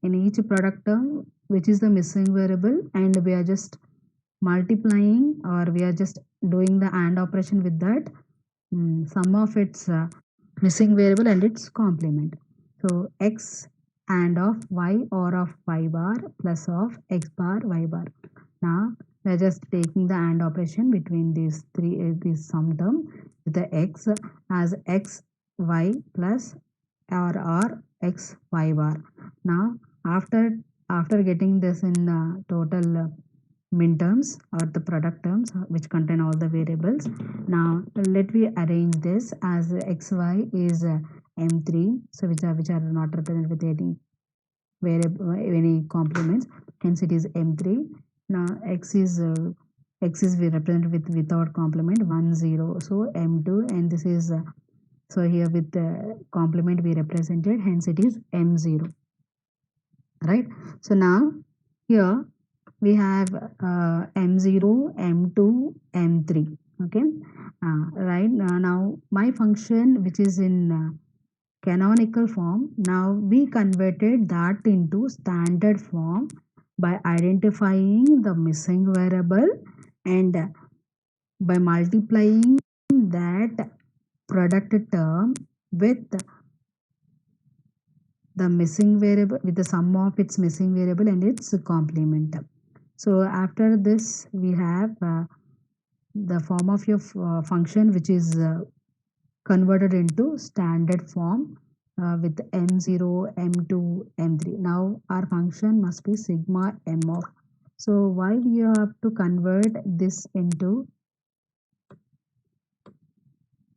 in each product term which is the missing variable and we are just multiplying or we are just doing the AND operation with that sum of its missing variable and its complement. So x and of y or of y bar plus of x bar y bar. Now we're just taking the AND operation between these three, this sum term with the x as x y plus or x y bar. Now after getting this in the total min terms or the product terms which contain all the variables, now let me arrange this as xy is m3, so which are not represented with any variable any complements, hence it is m3. Now x is we represented with without complement 1 0, so m2, and this is so here with the complement we represented, hence it is m0, right? So now here we have m0, m2, m3. Okay, right now my function which is in canonical form, now we converted that into standard form by identifying the missing variable and by multiplying that product term with the missing variable, with the sum of its missing variable and its complement. So after this we have the form of your function which is converted into standard form with m0, m2, m3. Now our function must be sigma m of. So why we have to convert this into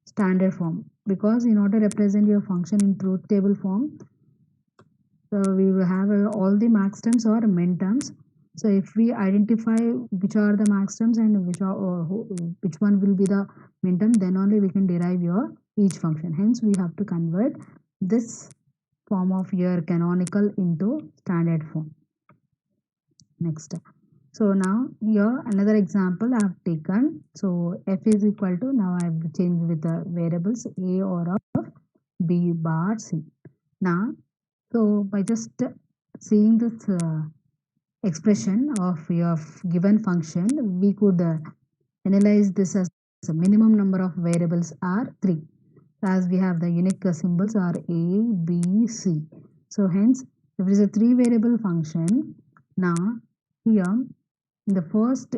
standard form? Because in order to represent your function in truth table form, so we will have all the max terms or min terms. So if we identify which are the max terms and which one will be the min term, then only we can derive your each function. Hence we have to convert this form of your canonical into standard form. Next. So now here another example I have taken. So f is equal to, now I have changed with the variables a or of b bar c. Now so by just seeing this expression of your given function, we could analyze this as a minimum number of variables are 3, as we have the unique symbols are a, b, c. So hence if it is a 3 variable function, now here in the first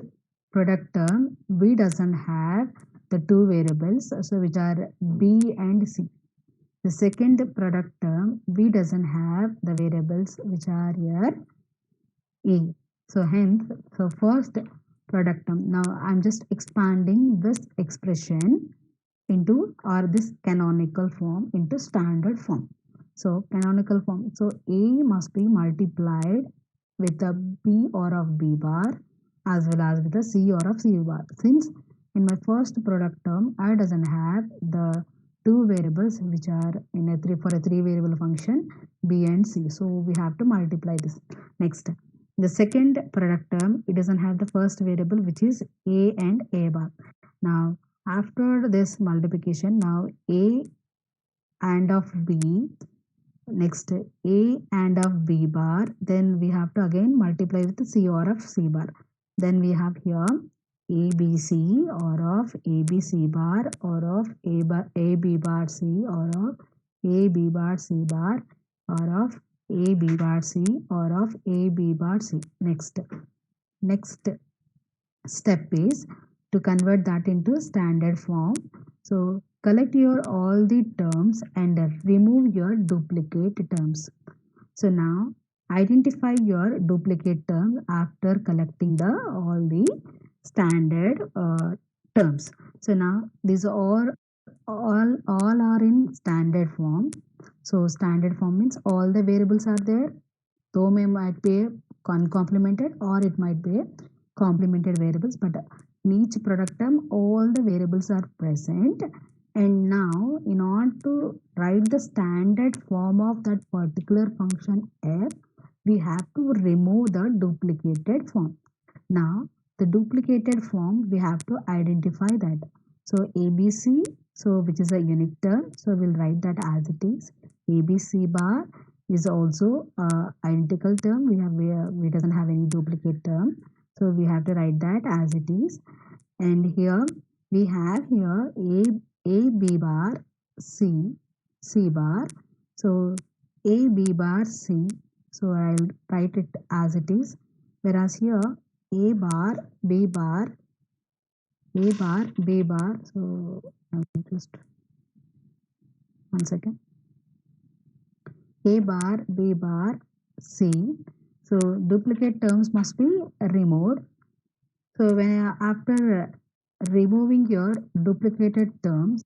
product term b doesn't have the 2 variables, so which are b and c. The second product term b doesn't have the variables which are here a. So hence, so first product term. Now I'm just expanding this expression into, or this canonical form into standard form. So canonical form. So a must be multiplied with a b or of b bar as well as with a c or of c bar. Since in my first product term I doesn't have the 2 variables which are in a 3 for a 3 variable function b and c, so we have to multiply this. Next, the second product term, it doesn't have the first variable which is a and a bar. Now after this multiplication, now a and of b, next a and of b bar, then we have to again multiply with the c or of c bar. Then we have here abc or of abc bar or of ab bar c or of ab bar c bar or of ab bar c or of ab bar c. Next step is to convert that into standard form. So collect your all the terms and remove your duplicate terms. So now identify your duplicate term after collecting the all the standard terms. So now these are all are in standard form. So standard form means all the variables are there, though may might be uncomplemented or it might be complemented variables, but in each product term all the variables are present. And now in order to write the standard form of that particular function f, we have to remove the duplicated form. Now the duplicated form we have to identify that. So abc, so which is a unique term, so we'll write that as it is. abc bar is also identical term, we doesn't have any duplicate term, so we have to write that as it is. And here we have here a b bar c c bar, so a b bar c, so I'll write it as it is. Whereas here a bar, b bar, a bar, b bar. So just one second. A bar, b bar, c. So duplicate terms must be removed. So when after removing your duplicated terms,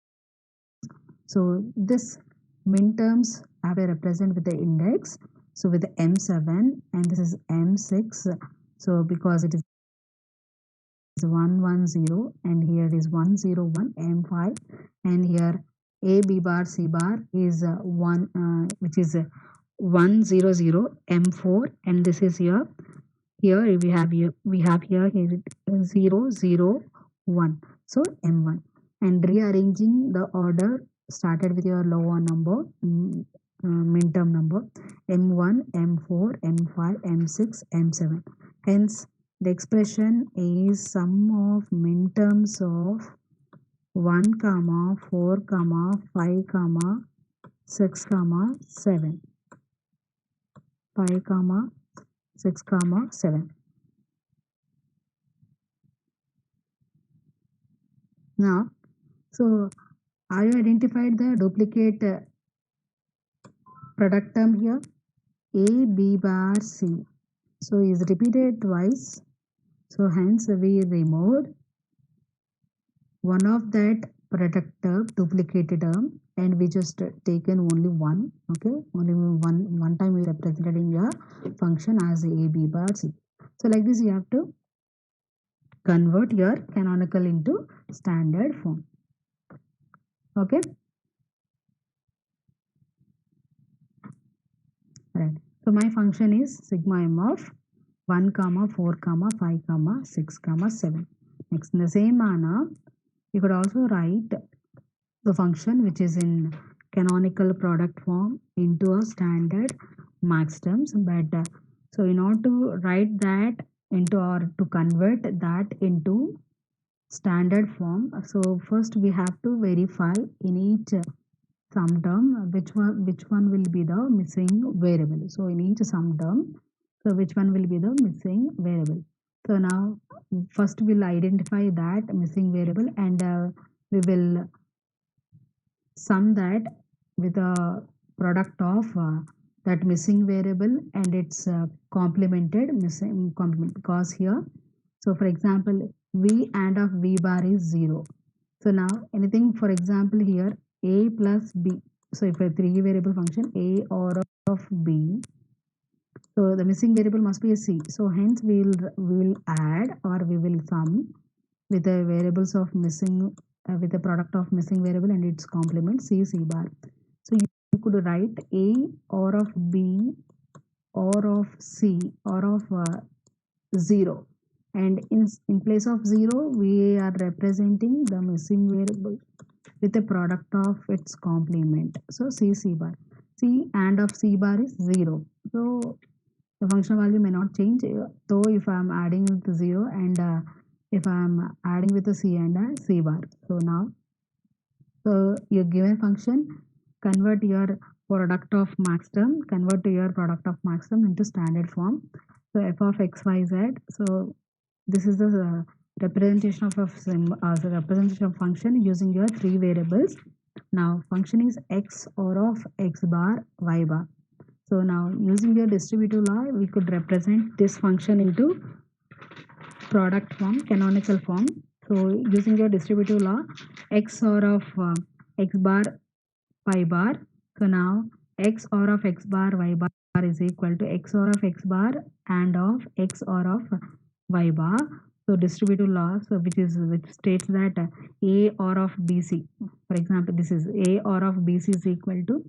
so this min terms have to represent with the index. So with the M7 and this is M6. So because it is 110 and here it is 101 M5 and here A B bar C bar is 1 which is 100 M4 and this is here we have here 001 so M1 and rearranging the order started with your lower number minterm number M1 M4 M5 M6 M7 hence the expression is sum of minterms of 1 comma 4 comma 5 comma 6 comma 7 5 comma 6 comma 7. Now so are you identified the duplicate product term here A B bar C, so is repeated twice, so hence we removed one of that product term duplicated term and we just taken only one. Okay, only one time we represented in your function as A B bar C. So like this you have to convert your canonical into standard form. Okay, right. So my function is sigma m of 1 comma 4 comma 5 comma 6 comma 7. Next in the same manner you could also write the function which is in canonical product form into a standard max terms, but so in order to write that into or to convert that into standard form, so first we have to verify in each sum term which one will be the missing variable. So in each sum term, so which one will be the missing variable. So now first we'll identify that missing variable and we will sum that with a product of that missing variable and its complemented missing complement, because here so for example v and of v bar is 0. So now anything for example here a plus b, so if a three variable function a or of b, so the missing variable must be a c, so hence we will add or we will sum with the variables of missing with the product of missing variable and its complement c bar. So you could write a or of b or of c or of 0 and in place of 0 we are representing the missing variable with the product of its complement, so c bar. C and of c bar is 0, so the functional value may not change though if I am adding the 0 and if I am adding with a c and a c bar. So now so your given function convert your product of max term, convert to your product of max term into standard form. So f of x y z, so this is the representation of the representation of function using your three variables. Now function is x or of x bar y bar. So now using your distributive law we could represent this function into product form, canonical form. So using your distributive law x or of x bar y bar, so now x or of x bar y bar is equal to x or of x bar and of x or of y bar. So distributive law, so which states that a or of bc, for example this is a or of bc is equal to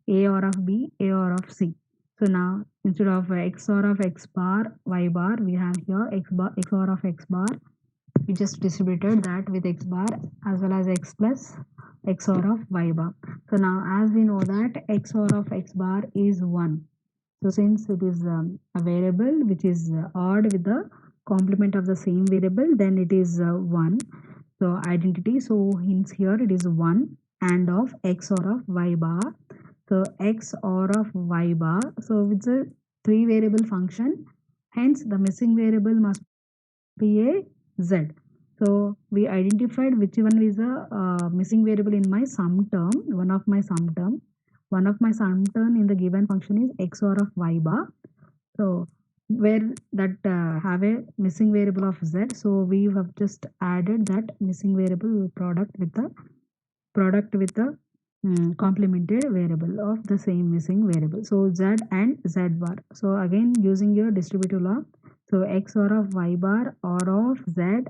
a or of b, a or of c. So now instead of x or of x bar y bar we have here x or of x bar, we just distributed that with x bar as well as x plus x or of y bar. So now as we know that x or of x bar is 1, so since it is a variable which is odd with the complement of the same variable, then it is 1, so identity, so hence here it is 1 and of x or of y bar, so x or of y bar, so it's a three variable function, hence the missing variable must PA Z. So we identified which one is a missing variable in my sum term, one of my sum term. One of my sum term in the given function is XOR of Y bar. So where that have a missing variable of Z, so we have just added that missing variable product with the complemented variable of the same missing variable. So Z and Z bar. So again using your distributive law, so X OR of Y bar or of Z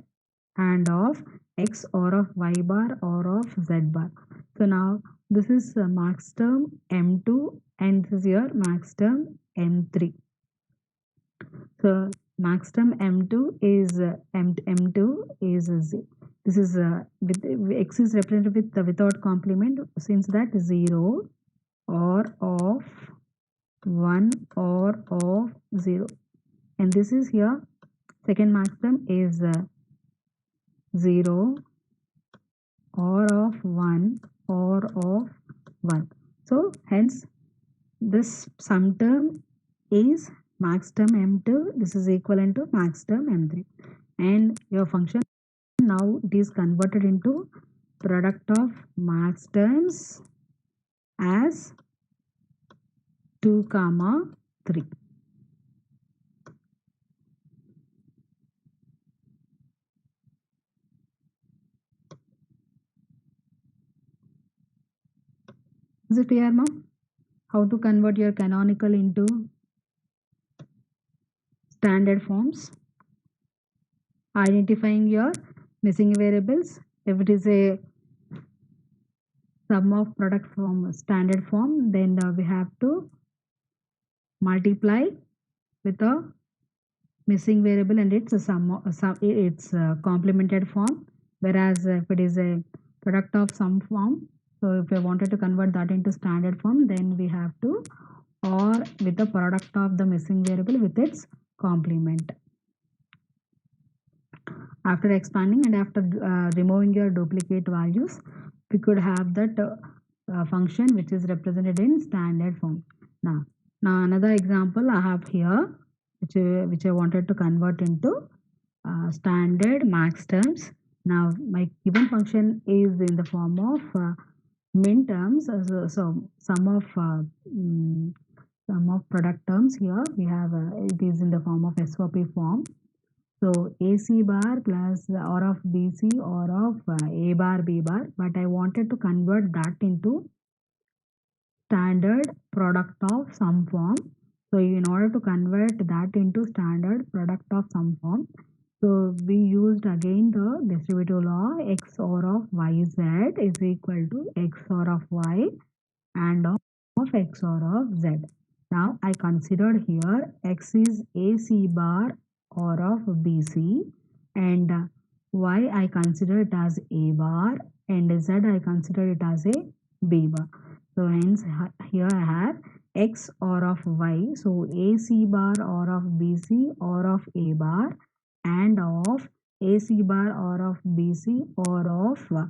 and of X OR of Y bar or of Z bar. So now this is max term M2 and this is your max term M3. So max term M2 is M2 is Z. This is with X is represented with without complement, since that 0 or of 1 or of 0, and this is here second max term is 0 or of 1 or of 1. So hence this sum term is max term M2, this is equivalent to max term M3, and your function now it is converted into product of max terms as 2 comma 3. Is it clear now? How to convert your canonical into standard forms? Identifying your missing variables. If it is a sum of product from standard form, then we have to multiply with a missing variable and its its complemented form. Whereas if it is a product of some form, so if I wanted to convert that into standard form, then we have to or with the product of the missing variable with its complement. After expanding and after removing your duplicate values, we could have that function which is represented in standard form. Now another example I have here, which I wanted to convert into standard max terms. Now my given function is in the form of min terms. So sum of product terms here we have it is in the form of SOP form. So AC bar plus or of BC or of A bar B bar, but I wanted to convert that into standard product of sum form. So in order to convert that into standard product of sum form, so we used again the distributive law XOR of YZ is equal to XOR of Y and of XOR of Z. Now I considered here X is AC bar or of BC and Y I consider it as A bar and Z I consider it as a B bar. So hence here I have X or of Y. So AC bar or of BC or of A bar and of AC bar or of BC or of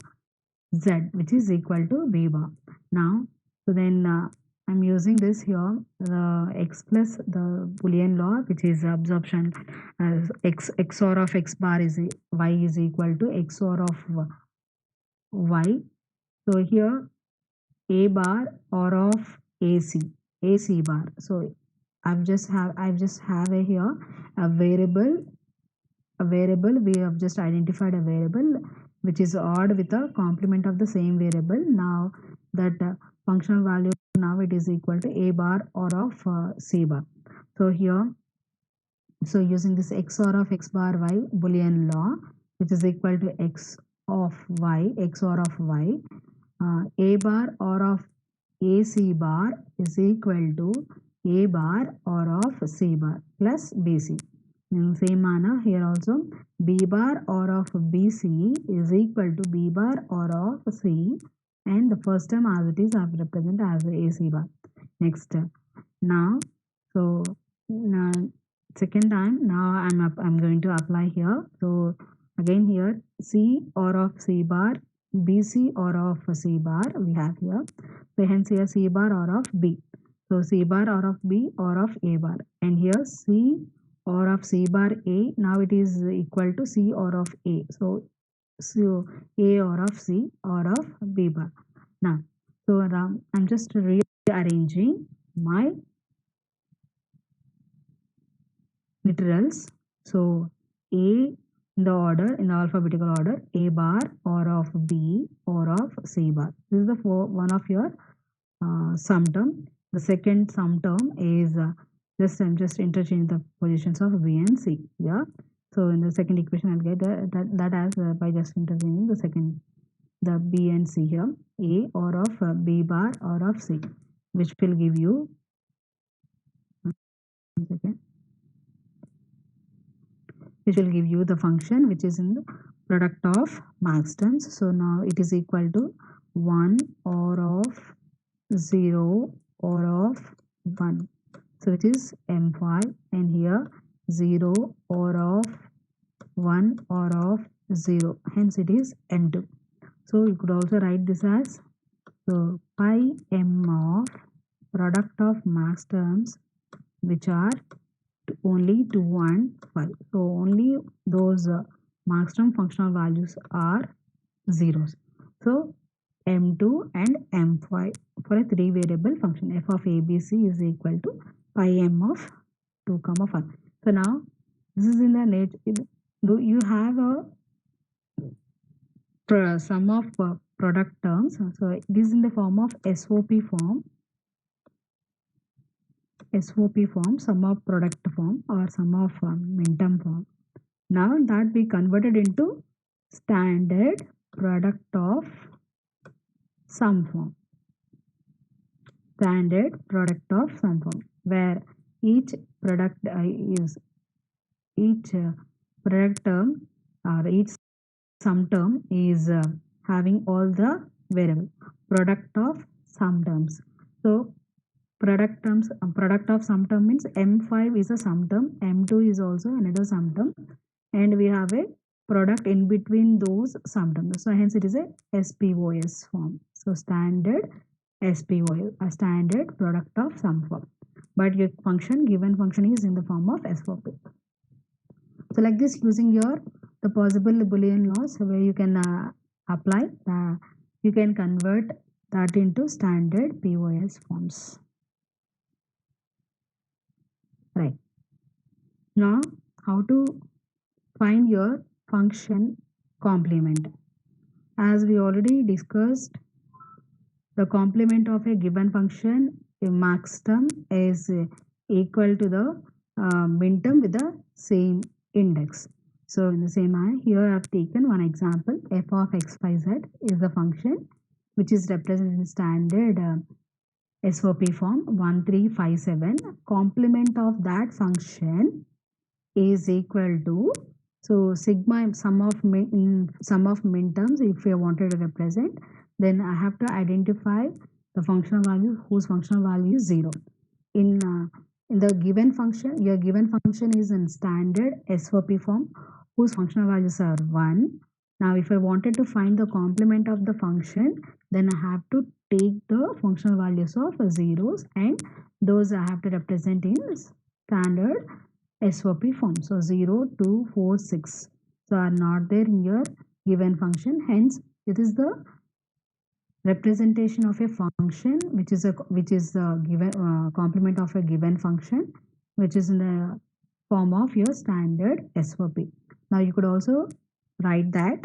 Z, which is equal to B bar. Now so then I'm using this here, the X plus the Boolean law, which is absorption as XOR of X bar is Y is equal to XOR of Y. So here A bar or of AC bar. So I've just have a here a variable we have just identified a variable which is odd with a complement of the same variable. Now that functional value now it is equal to A bar or of C bar. So here, so using this XOR of X bar Y Boolean law, which is equal to X of Y, XOR of Y, A bar or of AC bar is equal to A bar or of C bar plus BC. In the same manner here also B bar or of BC is equal to B bar or of C, and the first term as it is I have represented as AC bar. Next now, so now second time now I'm going to apply here. So again here C or of C bar, BC or of C bar we have here. So hence here C bar or of B. So C bar or of B or of A bar, and here C or of C bar A, now it is equal to C or of A. So A or of C or of B bar. Now, so I'm just rearranging my literals. So A in the order, in the alphabetical order, A bar or of B or of C bar. This is the one of your sum term. The second sum term is I'm just interchange the positions of B and C. Yeah. So in the second equation, I'll get that as by just interchanging the B and C here, A or of B bar or of C, which will give you. One second. Which will give you the function which is in the product of max terms. So now it is equal to 1 or of 0 or of 1. So it is M5, and here 0 or of 1 or of 0. Hence it is M2. So you could also write this as, so pi M of product of max terms which are only 2 and 5. So only those max term functional values are zeros. So M2 and M5 for a 3 variable function f of ABC is equal to pi m of 2 comma 5. So now this is in the nature, you have a sum of product terms. So it is in the form of SOP form, sum of product form, or sum of minterm form. Now that we converted into standard product of sum form. Standard product of sum form, where each product is each product term or each sum term is having all the variable product of sum terms. So product of sum term means M5 is a sum term, M2 is also another sum term, and we have a product in between those sum terms. So hence it is a SPOS form. So standard SPOS, a standard product of sum form. But your given function is in the form of SOP. So like this, using your the possible Boolean laws where you can apply, you can convert that into standard POS forms. Right. Now, how to find your function complement? As we already discussed, the complement of a given function, a max term, is equal to the minterm with the same index. So in the same way, here I have taken one example. F of xyz is the function which is represented in standard SOP form 1357. Complement of that function is equal to, so sigma sum of minterms. If I wanted to represent, then I have to identify the functional value whose functional value is 0. In the given function, your given function is in standard SOP form whose functional values are 1. Now if I wanted to find the complement of the function, then I have to take the functional values of zeros, and those I have to represent in standard SOP form. So 0, 2, 4, 6. So are not there in your given function. Hence, it is the representation of a function which is the given complement of a given function, which is in the form of your standard SOP. Now you could also write that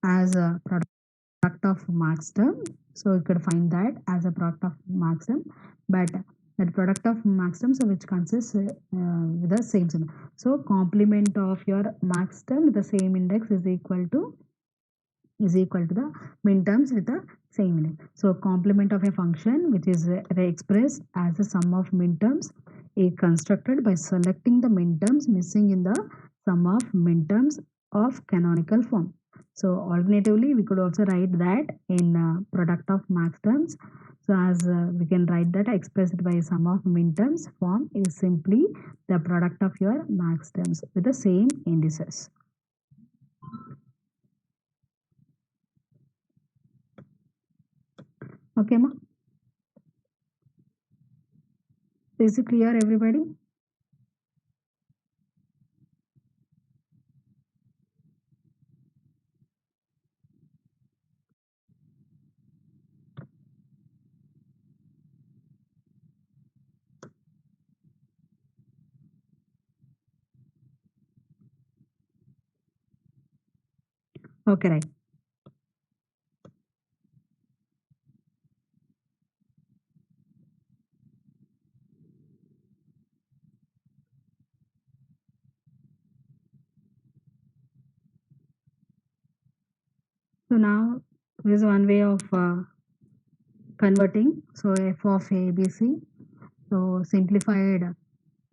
as a product of max term. So you could find that as a product of max term, but that product of max term, so which consists with the same symbol. So complement of your max term with the same index is equal to the minterms with the same index. So complement of a function which is expressed as the sum of minterms is constructed by selecting the minterms missing in the sum of minterms of canonical form. So alternatively, we could also write that in product of max terms. So as we can write that expressed by sum of minterms form is simply the product of your max terms with the same indices. Okay, ma? Is it clear, everybody? Okay, right. So now here's one way of converting. So f of a b c. So simplified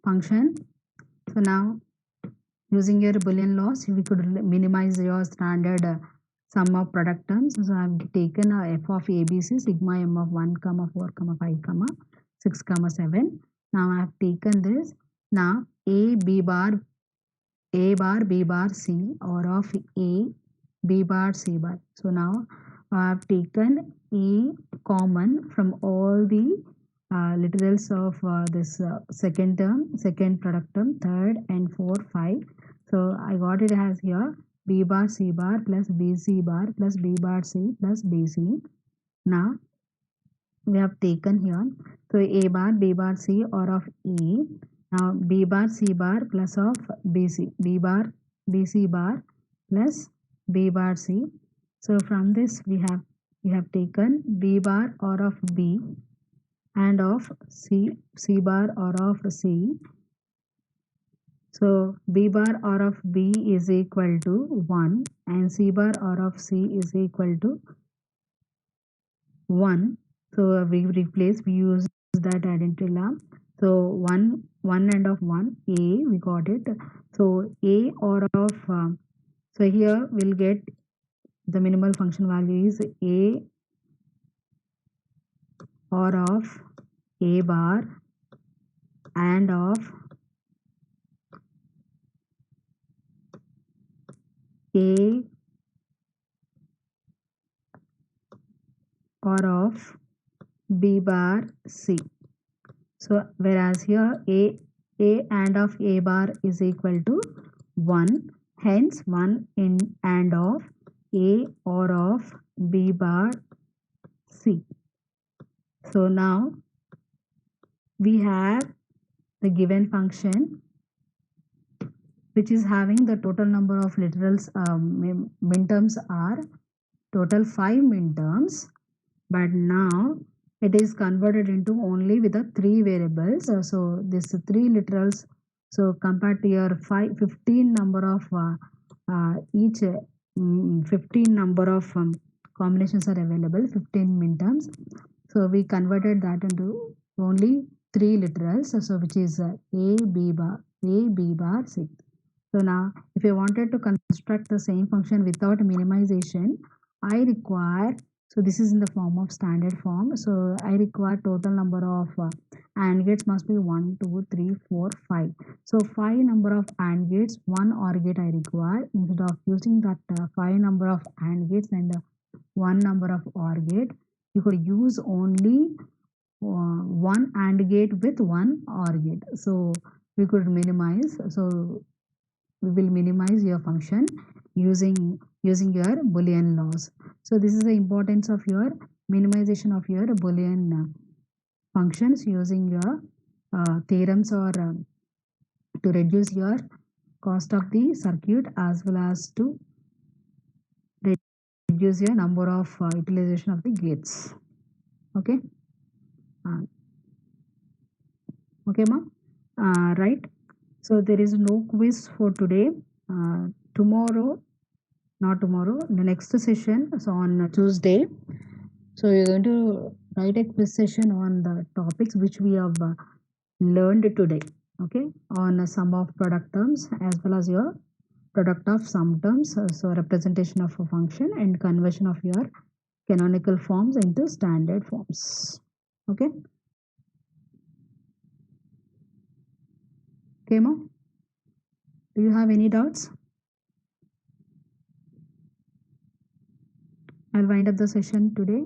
function. So now using your Boolean laws, we could minimize your standard sum of product terms. So I've taken a f of ABC sigma m of 1 comma 4 comma 5 comma 6 comma 7. Now I have taken this. Now a bar b bar c or of a b bar c bar. So now I have taken a common from all the literals of this second term, second product term, third and fourth, 5. So I got it as here b bar c bar plus bc bar plus b bar c plus bc. Now we have taken here. So a bar b bar c or of a. Now b bar c bar plus of bc, b bar bc bar plus b bar c. So from this we have taken b bar or of b and of c bar or of c. So b bar or of b is equal to 1 and c bar or of c is equal to 1. So we replace, we use that identity lamp. So 1 and of 1 a, we got it. So a or of so here we'll get the minimal function value is a or of a bar and of a or of b bar c. So whereas here a and of a bar is equal to 1, hence 1 in and of a or of b bar c. So now we have the given function which is having the total number of literals minterms are total 5 minterms, but now it is converted into only with the 3 variables. So this 3 literals, so compared to your 15 number of each 15 number of combinations are available, 15 minterms. So we converted that into only 3 literals, so which is a b bar c. So now if I wanted to construct the same function without minimization, I require, so this is in the form of standard form. So I require total number of AND gates must be 1, 2, 3, 4, 5. So 5 number of AND gates, 1 OR gate I require. Instead of using that 5 number of AND gates and 1 number of OR gate, you could use only one AND gate with one OR gate. So we could minimize. So we will minimize your function using your Boolean laws. So this is the importance of your minimization of your Boolean functions using your theorems or to reduce your cost of the circuit as well as to reduce your number of utilization of the gates. Okay. uh, okay ma, right. So there is no quiz for today. Tomorrow, not tomorrow, the next session, so on Tuesday. So you're going to write a quiz session on the topics which we have learned today. Okay, on a sum of product terms as well as your product of sum terms. So representation of a function and conversion of your canonical forms into standard forms. Okay. Okay, ma. Do you have any doubts? I'll wind up the session today.